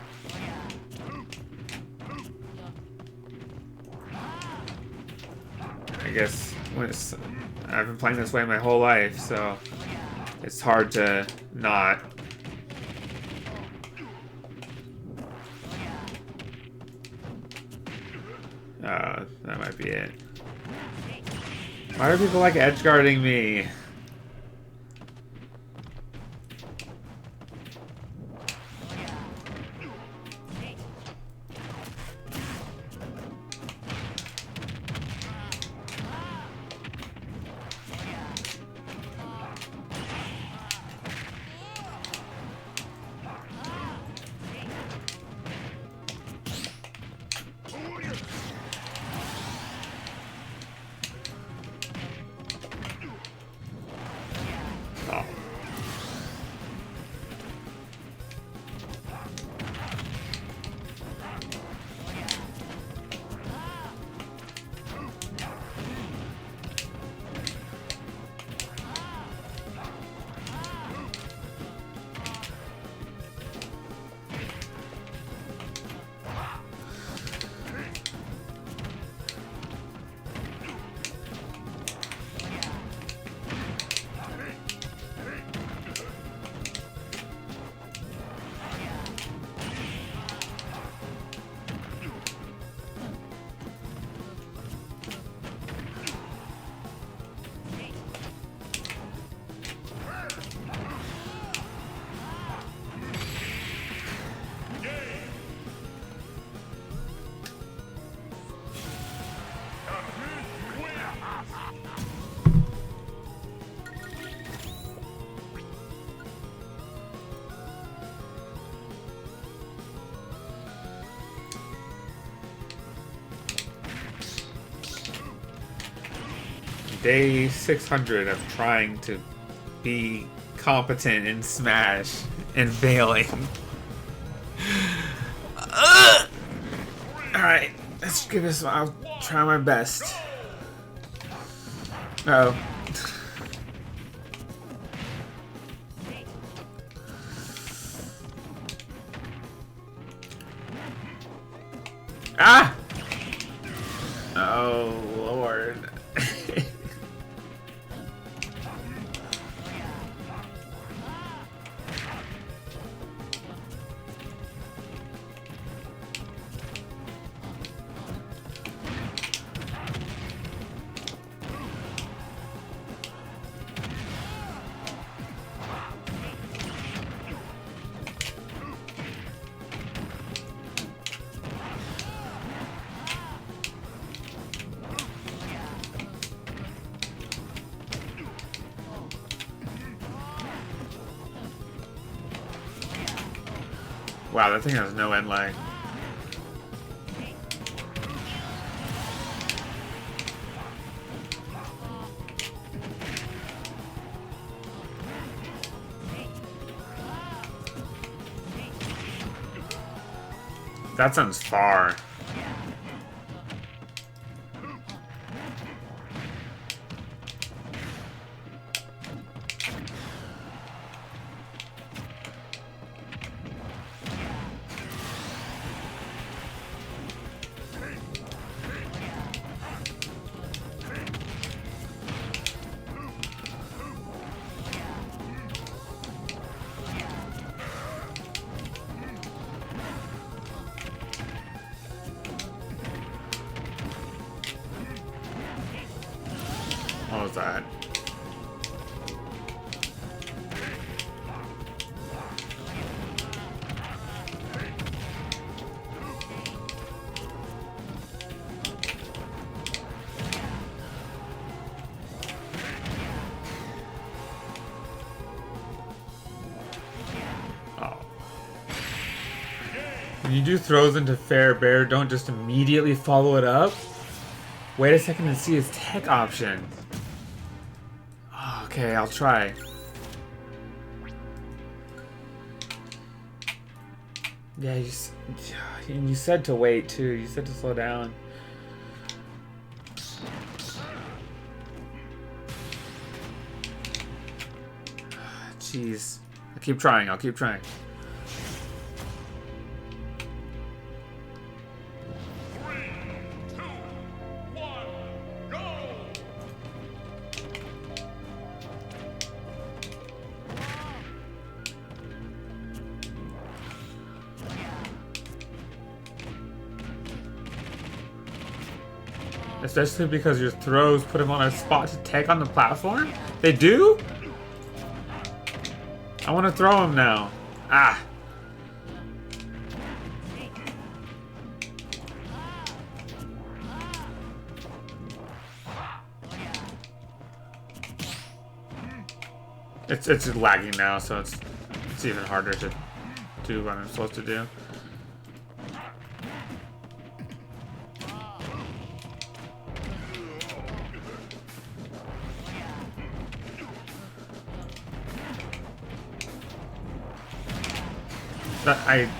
I guess when I've been playing this way my whole life, so it's hard to not. That might be it. Why do people like edge guarding me? Oh. Day 600 of trying to be competent in Smash and failing. Alright, let's give this one. I'll try my best. Oh. Ah! Oh, Lord. Wow, that thing has no end lag. That sounds far. What was that? Oh. When you do throws into Fair Bear, don't just immediately follow it up. Wait a second and see his tech option. Okay, I'll try. Yeah, you said to wait too. You said to slow down. Jeez. I'll keep trying. I'll keep trying. 3, 2, 1, go! Especially because your throws put him on a spot to take on the platform? They do? I want to throw him now. Ah. It's lagging now, so it's even harder to do what I'm supposed to do. That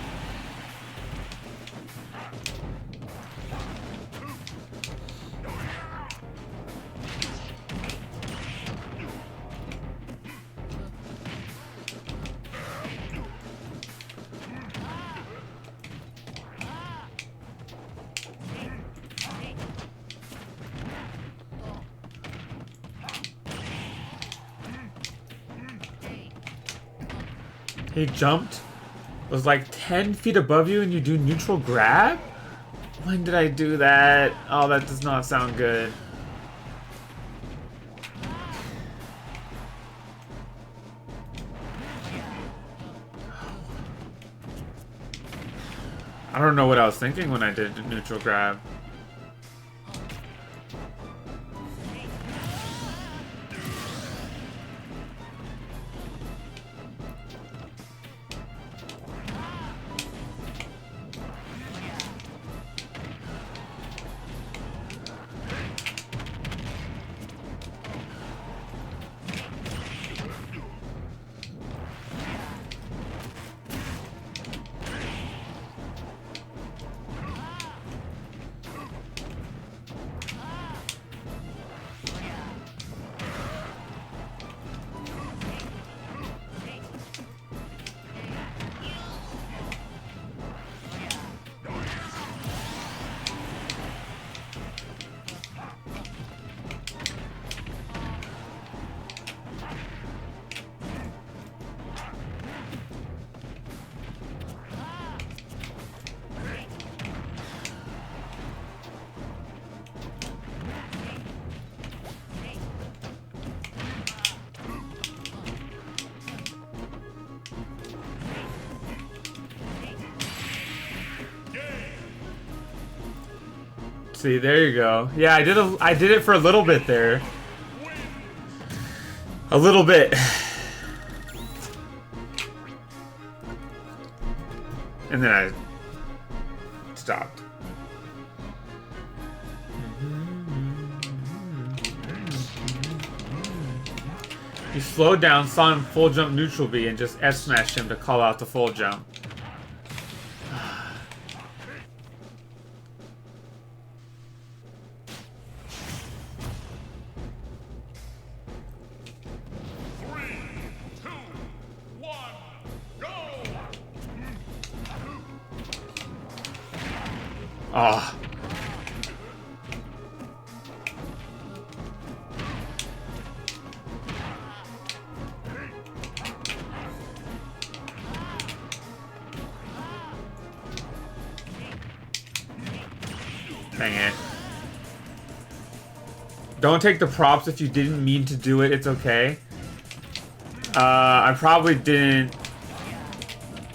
He jumped, was like 10 feet above you, and you do neutral grab? When did I do that? Oh, that does not sound good. I don't know what I was thinking when I did neutral grab. See, there you go. Yeah, I did it for a little bit there. A little bit. And then I stopped. You slowed down, saw him full jump neutral B, and just F smashed him to call out the full jump. Oh. Dang it. Don't take the props if you didn't mean to do it, it's okay. I probably didn't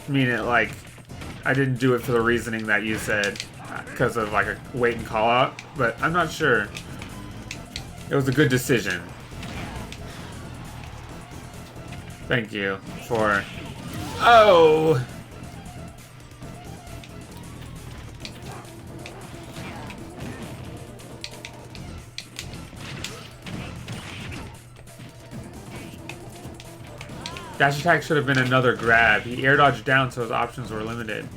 mean it like I didn't do it for the reasoning that you said. Because of like a wait and call out, but I'm not sure. It was a good decision. Thank you for... Oh! Dash attack should have been another grab. He air dodged down so his options were limited.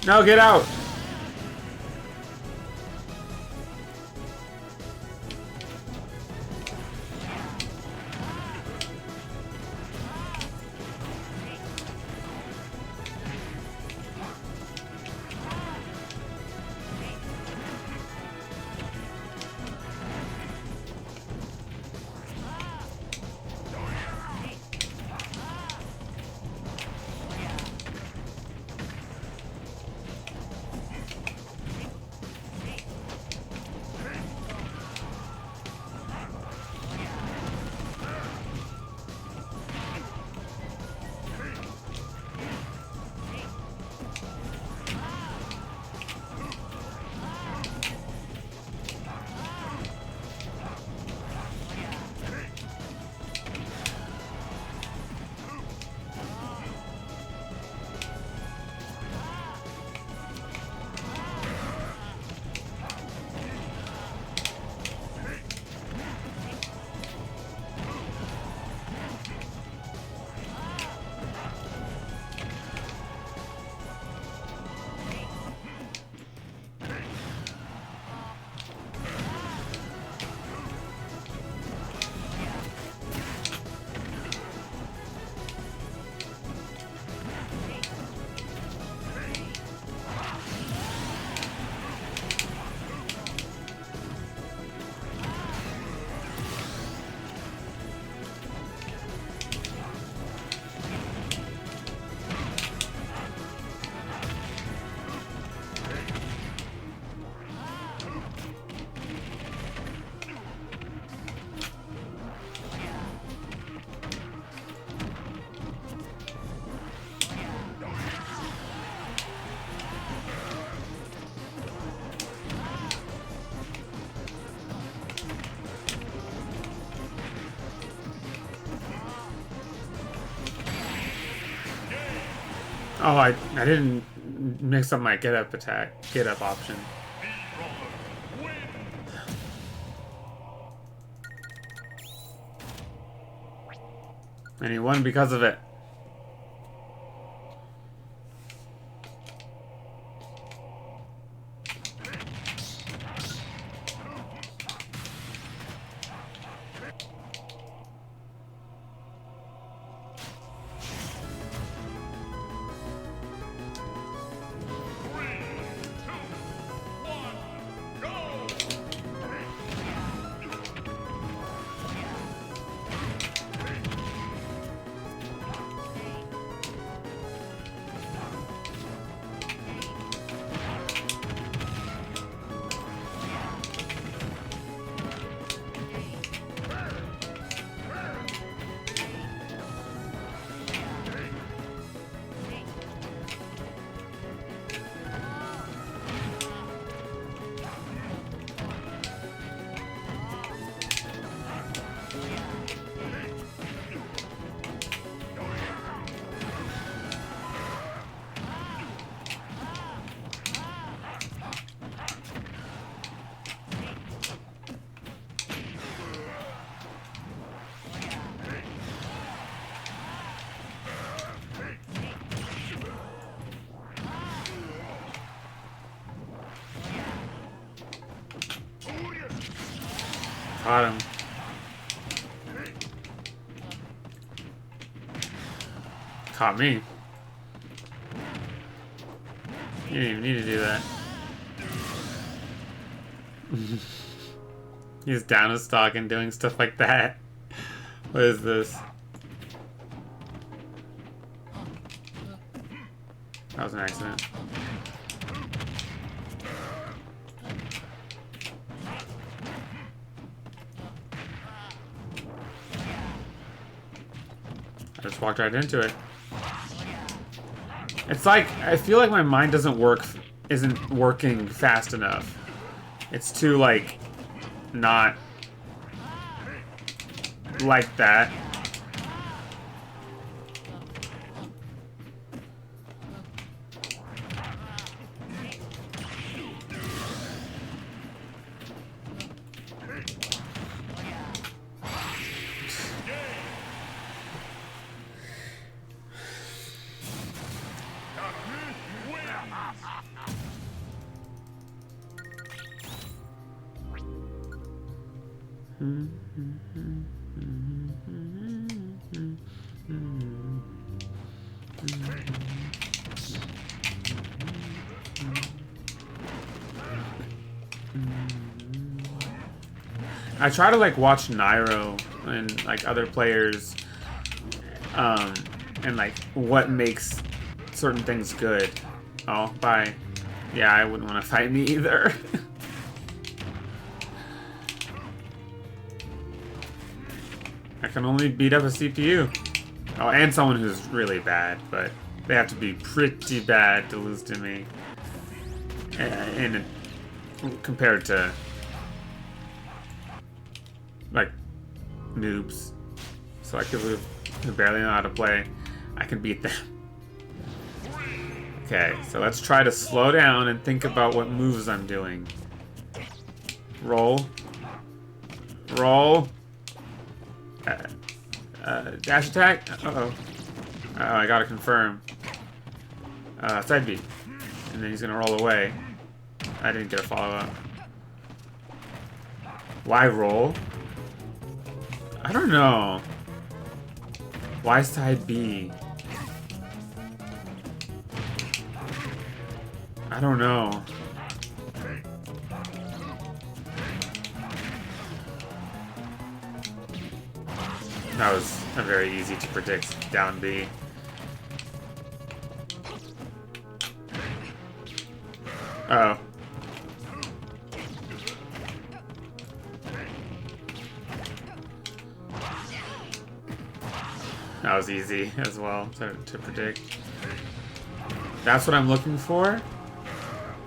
No, get out! Oh, I didn't mix up my get up option. And he won because of it. Caught him. Caught me. You didn't even need to do that. He's down a stock and doing stuff like that. What is this? That was an accident. I just walked right into it. It's like, I feel like my mind isn't working fast enough. It's too, like, not like that. I try to like watch Nairo and like other players, and like what makes certain things good. Oh, bye. Yeah, I wouldn't want to fight me either. I can only beat up a CPU. Oh, and someone who's really bad, but they have to be pretty bad to lose to me. And compared to like noobs, so like people who barely know how to play, I can beat them. Okay, so let's try to slow down and think about what moves I'm doing. Roll. Roll. Dash attack. Uh-oh. I gotta confirm. Side B. And then he's gonna roll away. I didn't get a follow-up. Why roll? I don't know. Why side B? I don't know. That was a very easy to predict down B. Uh oh. That was easy as well to predict. That's what I'm looking for?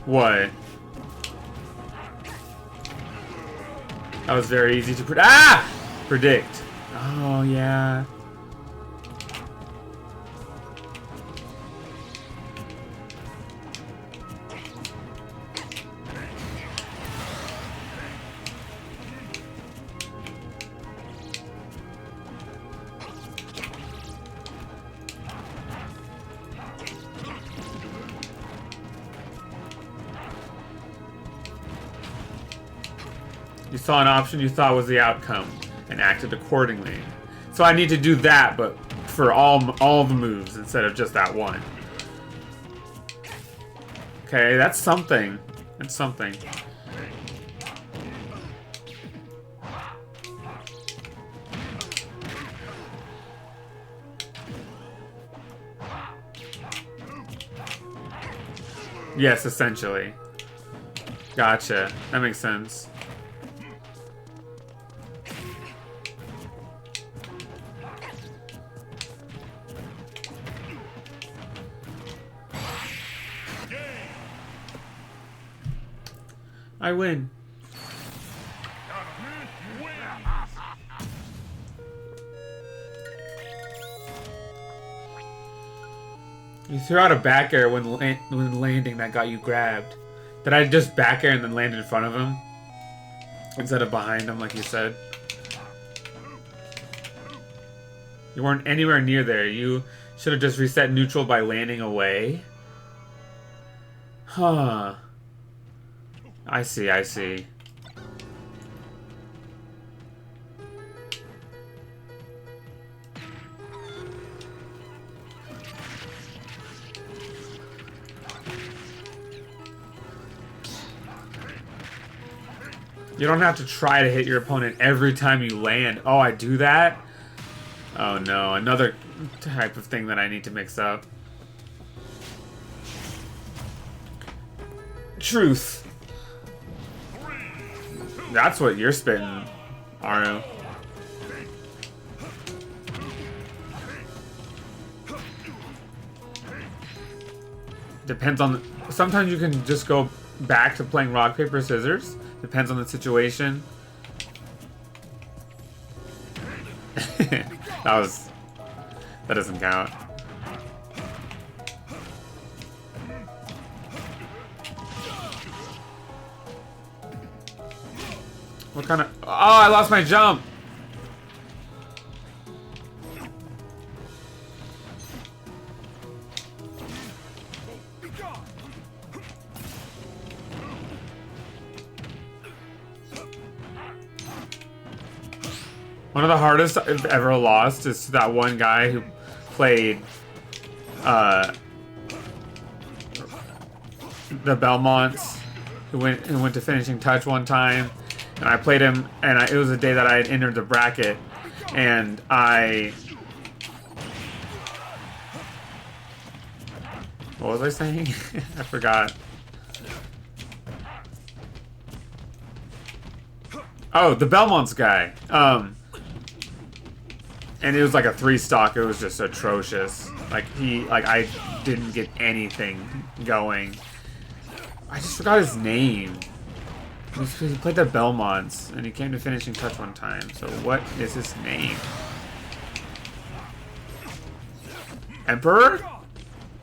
What? That was very easy to predict. Oh, yeah. You saw an option you thought was the outcome and acted accordingly. So I need to do that, but for all the moves instead of just that one. Okay, that's something. That's something. Yes, essentially. Gotcha. That makes sense. I win. You threw out a back air when landing that got you grabbed. Did I just back air and then land in front of him? Instead of behind him like you said? You weren't anywhere near there. You should have just reset neutral by landing away. Huh. I see, I see. You don't have to try to hit your opponent every time you land. Oh, I do that? Oh no, another type of thing that I need to mix up. Truth. That's what you're spitting, Aru. Depends on the, sometimes you can just go back to playing rock, paper, scissors. Depends on the situation. That doesn't count. What kind of... Oh, I lost my jump! One of the hardest I've ever lost is to that one guy who played the Belmonts, who went to finishing touch one time, and I played him, and it was a day that I had entered the bracket, and what was I saying? I forgot. Oh, the Belmonts guy. And it was like a 3-stock. It was just atrocious. Like I didn't get anything going. I just forgot his name. He played the Belmonts, and he came to finishing touch one time. So what is his name? Emperor?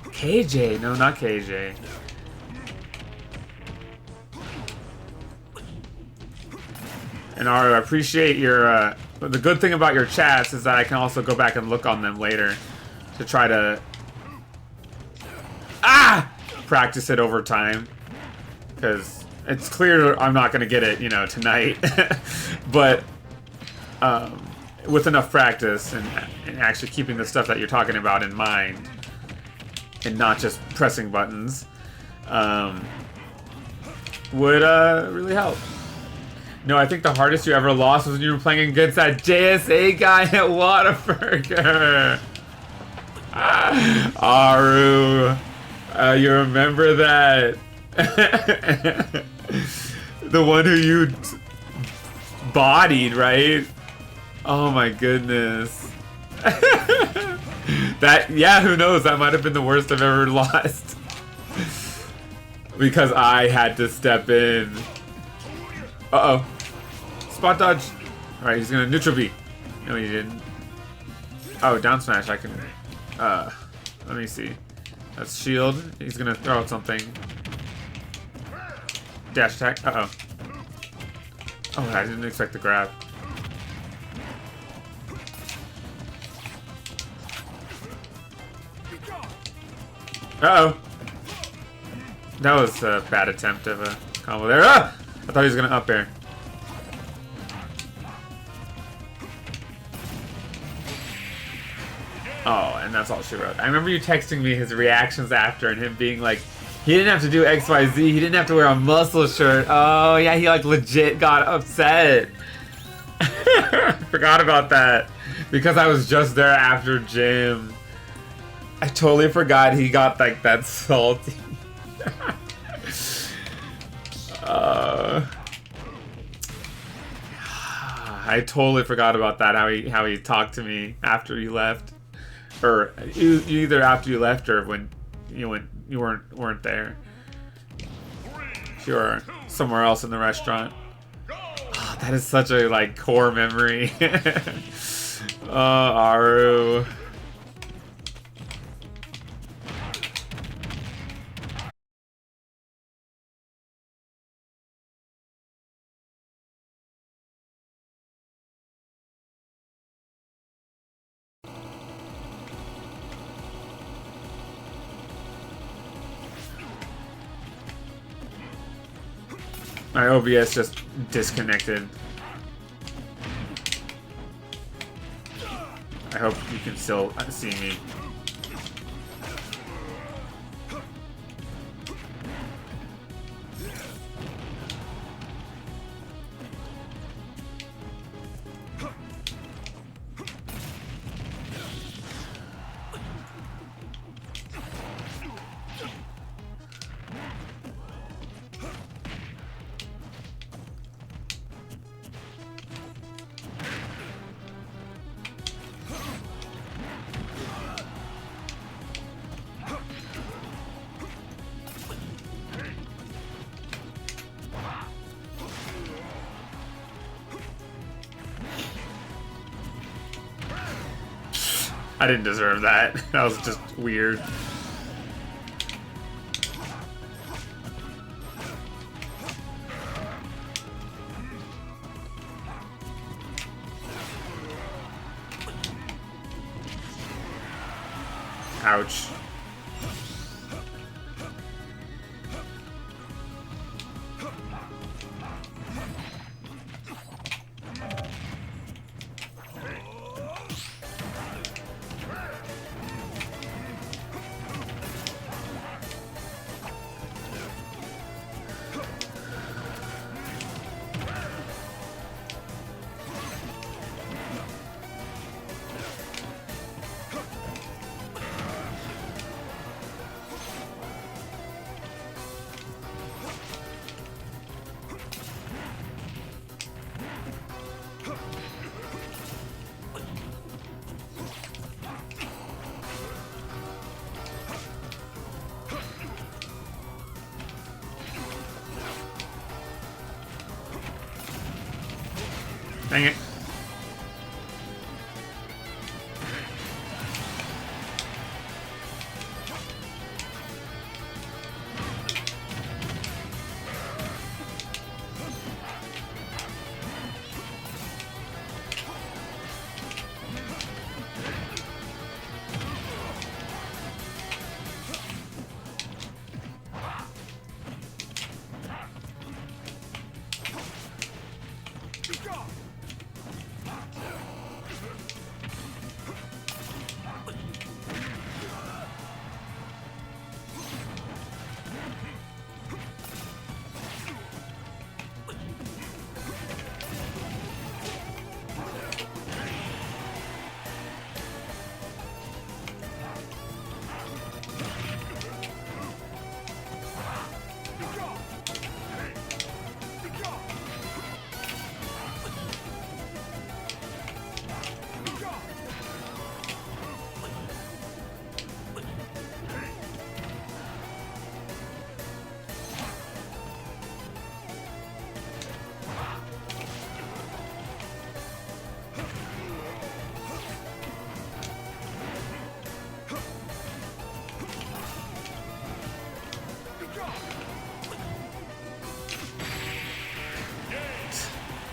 KJ? No, not KJ. And Aru, I appreciate your. The good thing about your chats is that I can also go back and look on them later to try to practice it over time, because it's clear I'm not going to get it, you know, tonight. But with enough practice and actually keeping the stuff that you're talking about in mind and not just pressing buttons would really help. No, I think the hardest you ever lost was when you were playing against that JSA guy at Whataburger. Aru, you remember that? The one who you bodied, right? Oh my goodness. Yeah, who knows? That might have been the worst I've ever lost. Because I had to step in. Uh-oh. Spot dodge. Alright, he's gonna neutral B. No, he didn't. Oh, down smash. I can. Let me see. That's shield. He's gonna throw out something. Dash attack. Uh-oh. Oh, I didn't expect the grab. Uh-oh. That was a bad attempt of a combo there. Ah! I thought he was gonna up air. Oh, and that's all she wrote. I remember you texting me his reactions after and him being like, he didn't have to do XYZ, he didn't have to wear a muscle shirt. Oh, yeah, he like legit got upset. Forgot about that. Because I was just there after gym. I totally forgot he got like that salty. I totally forgot about that, how he talked to me after you left. Or either after you left or when you weren't there. You were somewhere else in the restaurant. Oh, that is such a like core memory. Oh, Aru. My OBS just disconnected. I hope you can still see me. I didn't deserve that. That was just weird. Ouch.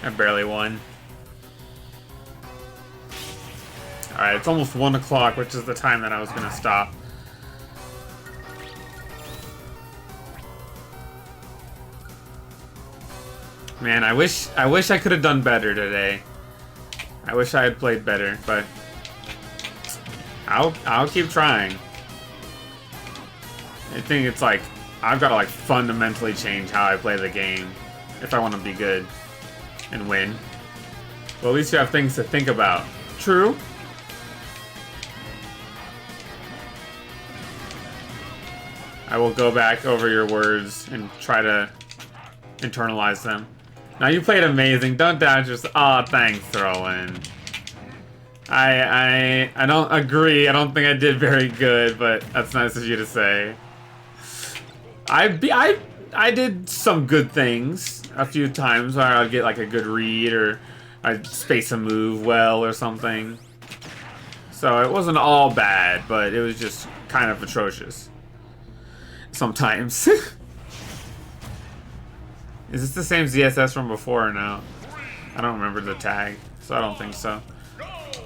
I barely won. Alright, it's almost 1 o'clock, which is the time that I was gonna stop. Man, I wish I could have done better today. I wish I had played better, but I'll keep trying. I think it's like I've got to like fundamentally change how I play the game if I want to be good and win. Well, at least you have things to think about. True. I will go back over your words and try to internalize them. Now you played amazing. Don't doubt yourself. Aw, thanks, Throw-In. I don't agree. I don't think I did very good, but that's nice of you to say. I did some good things a few times where I'd get like a good read or I'd space a move well or something. So it wasn't all bad, but it was just kind of atrocious. Sometimes. Is this the same ZSS from before or no? I don't remember the tag, so I don't think so.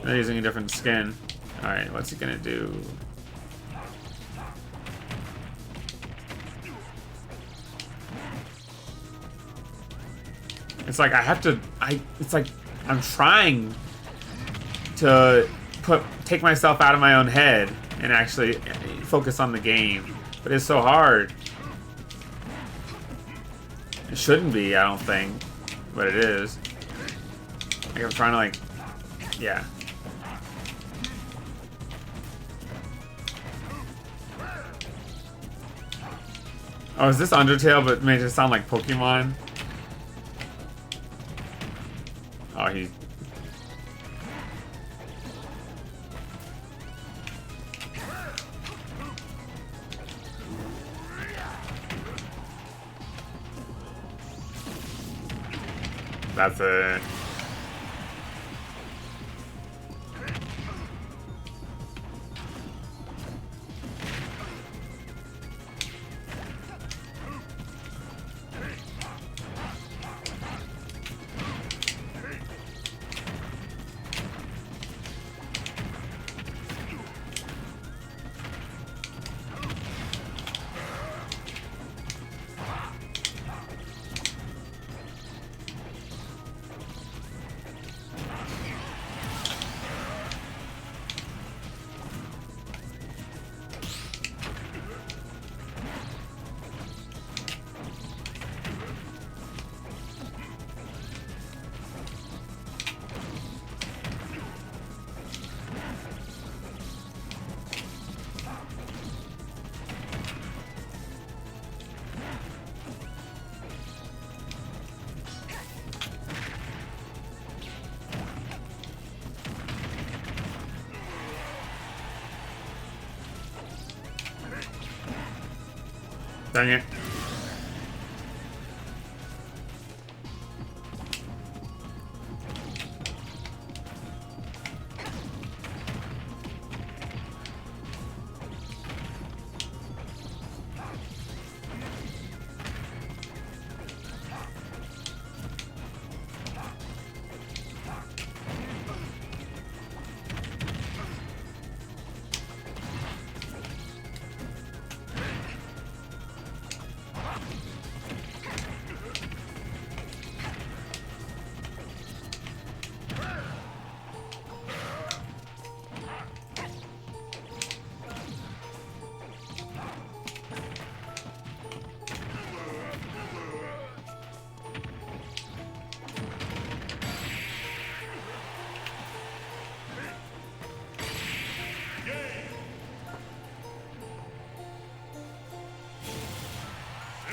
They're using a different skin. Alright, what's he gonna do? It's like I have to, it's like I'm trying to take myself out of my own head and actually focus on the game. But it's so hard. It shouldn't be, I don't think. But it is. Like I'm trying to like, yeah. Oh, is this Undertale but made it sound like Pokemon? Oh, he... That's it. Dang it.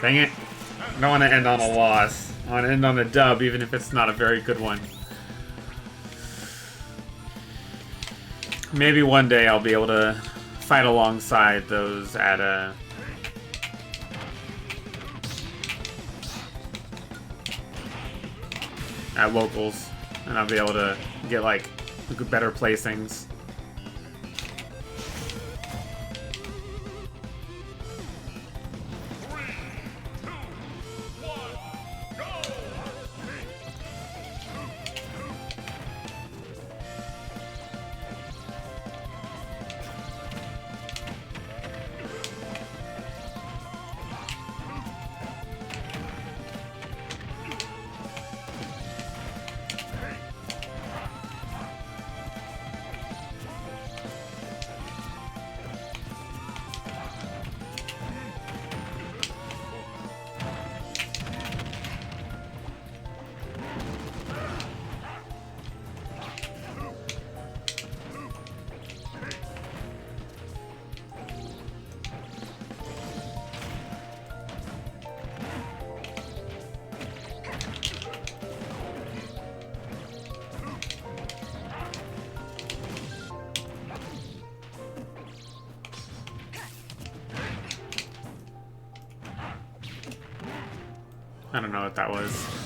Dang it. I don't want to end on a loss. I want to end on a dub, even if it's not a very good one. Maybe one day I'll be able to fight alongside those at locals, and I'll be able to get like better placings. I don't know what that was.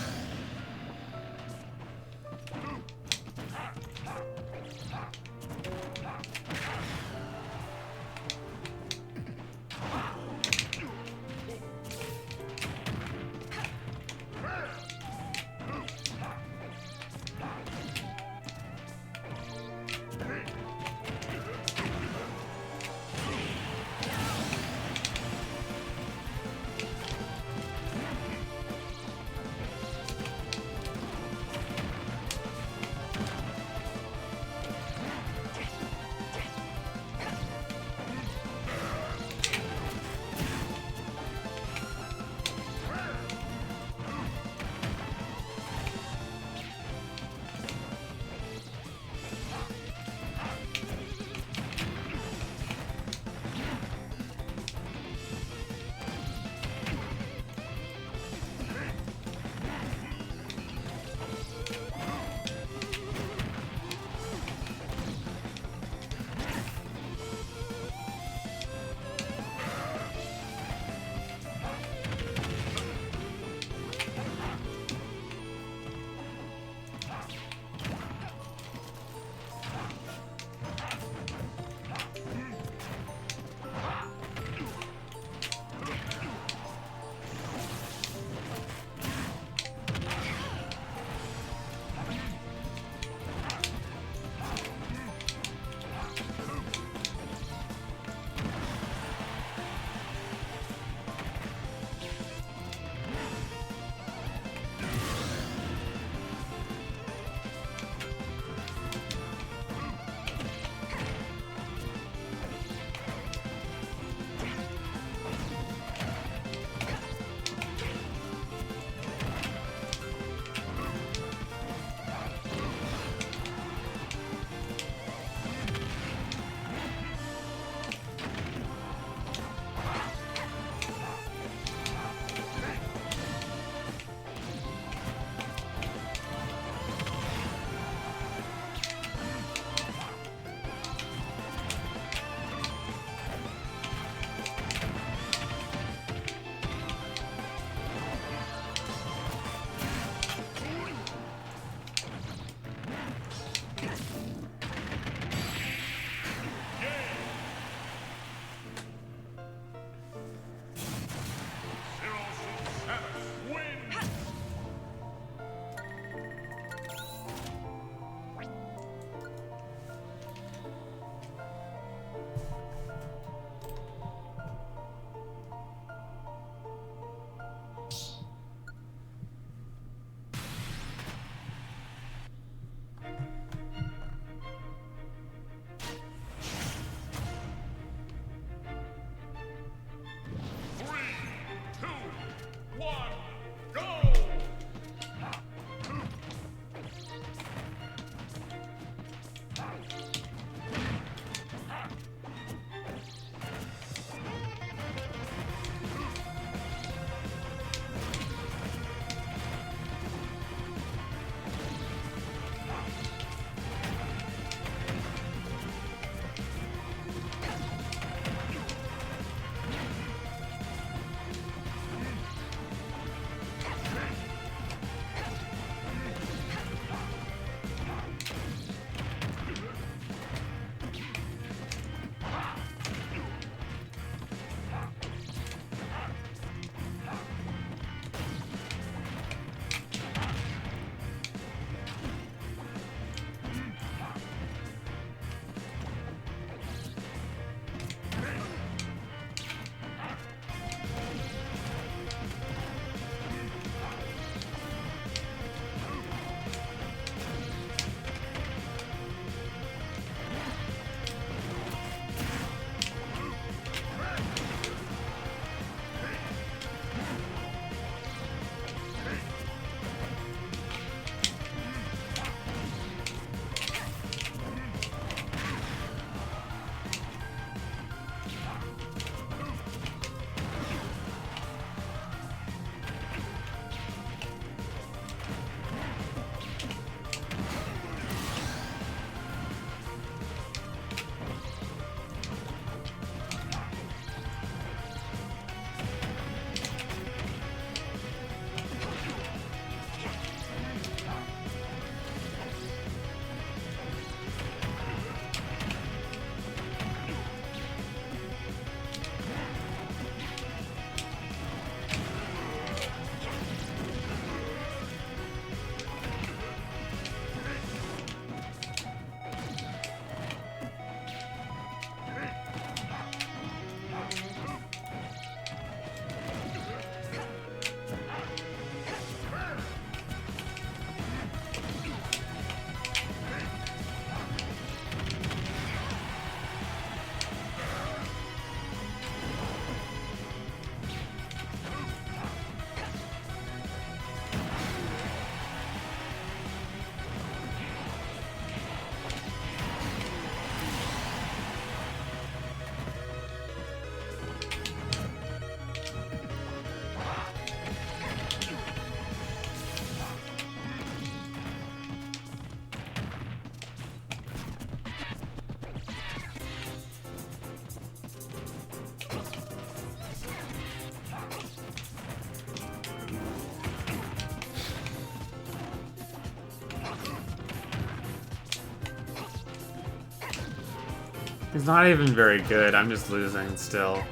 He's not even very good. I'm just losing still.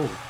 Oh.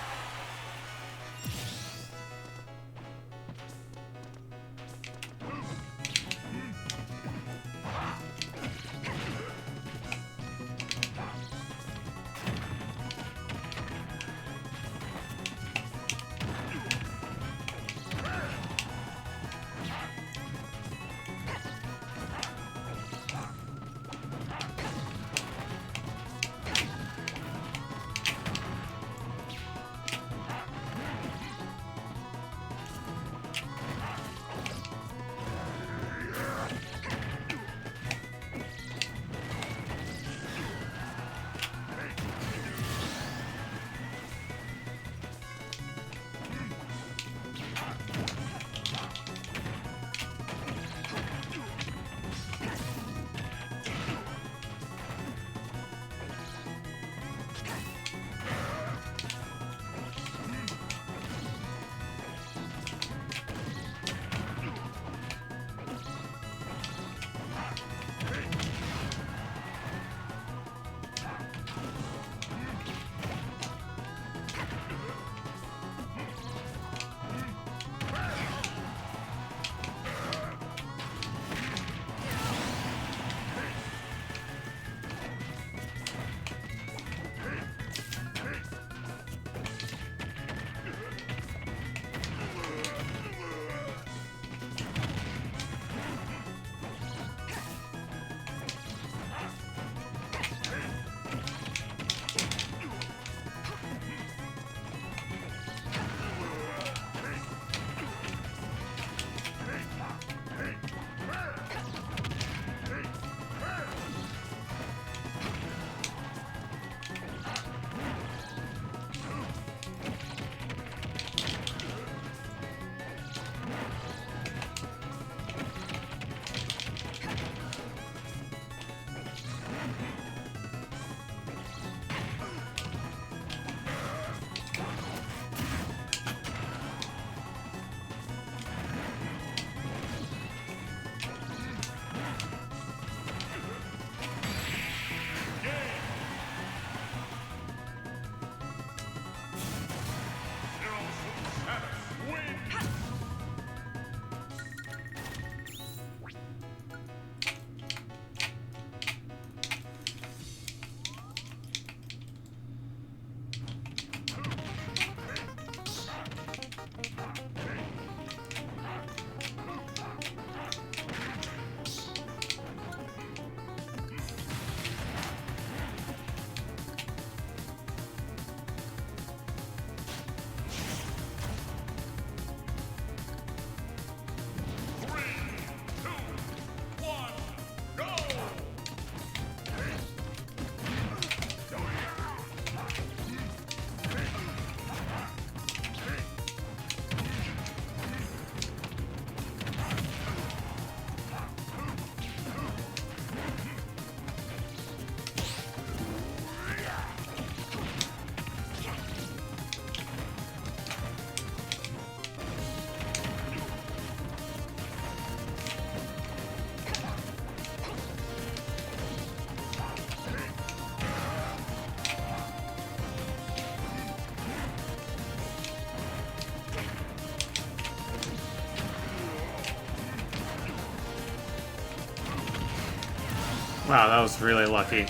Wow, that was really lucky.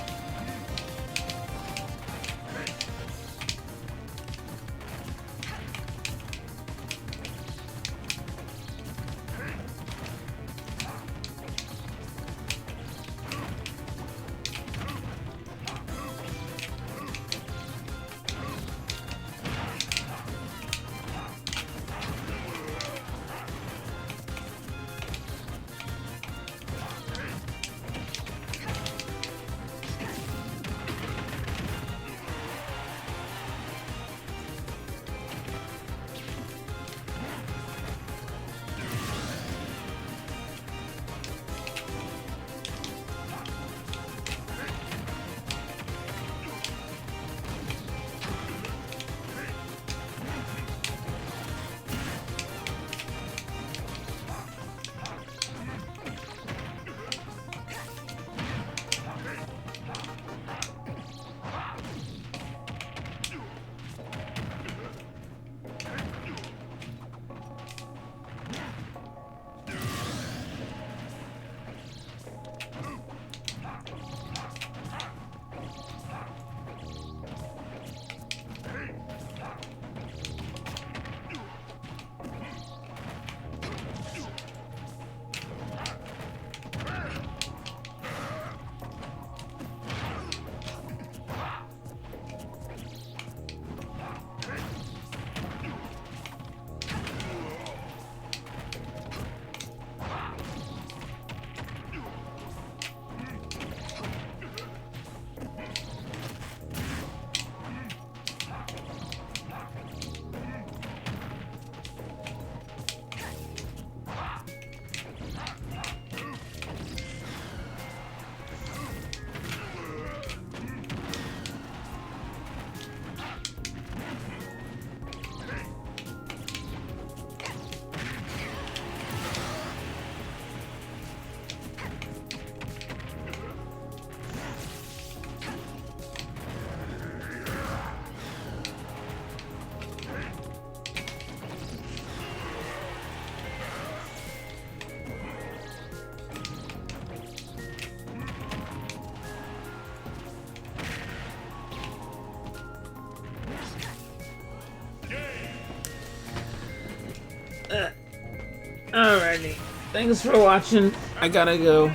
Alrighty. Thanks for watching. I gotta go.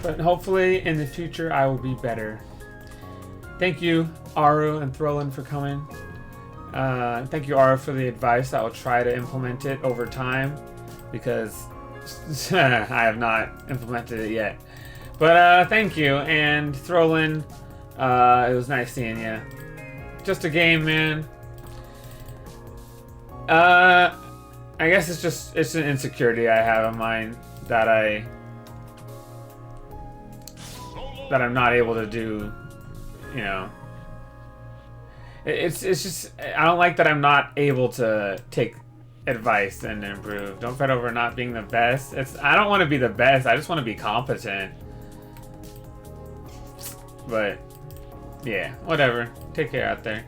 But hopefully in the future I will be better. Thank you, Aru and Throlin, for coming. Thank you, Aru, for the advice. I will try to implement it over time because I have not implemented it yet. But thank you, and Throlin, it was nice seeing you. Just a game, man. I guess it's an insecurity I have in mind that I'm not able to do, you know. It's just, I don't like that I'm not able to take advice and improve. Don't fret over not being the best. I don't want to be the best, I just want to be competent. But yeah, whatever. Take care out there.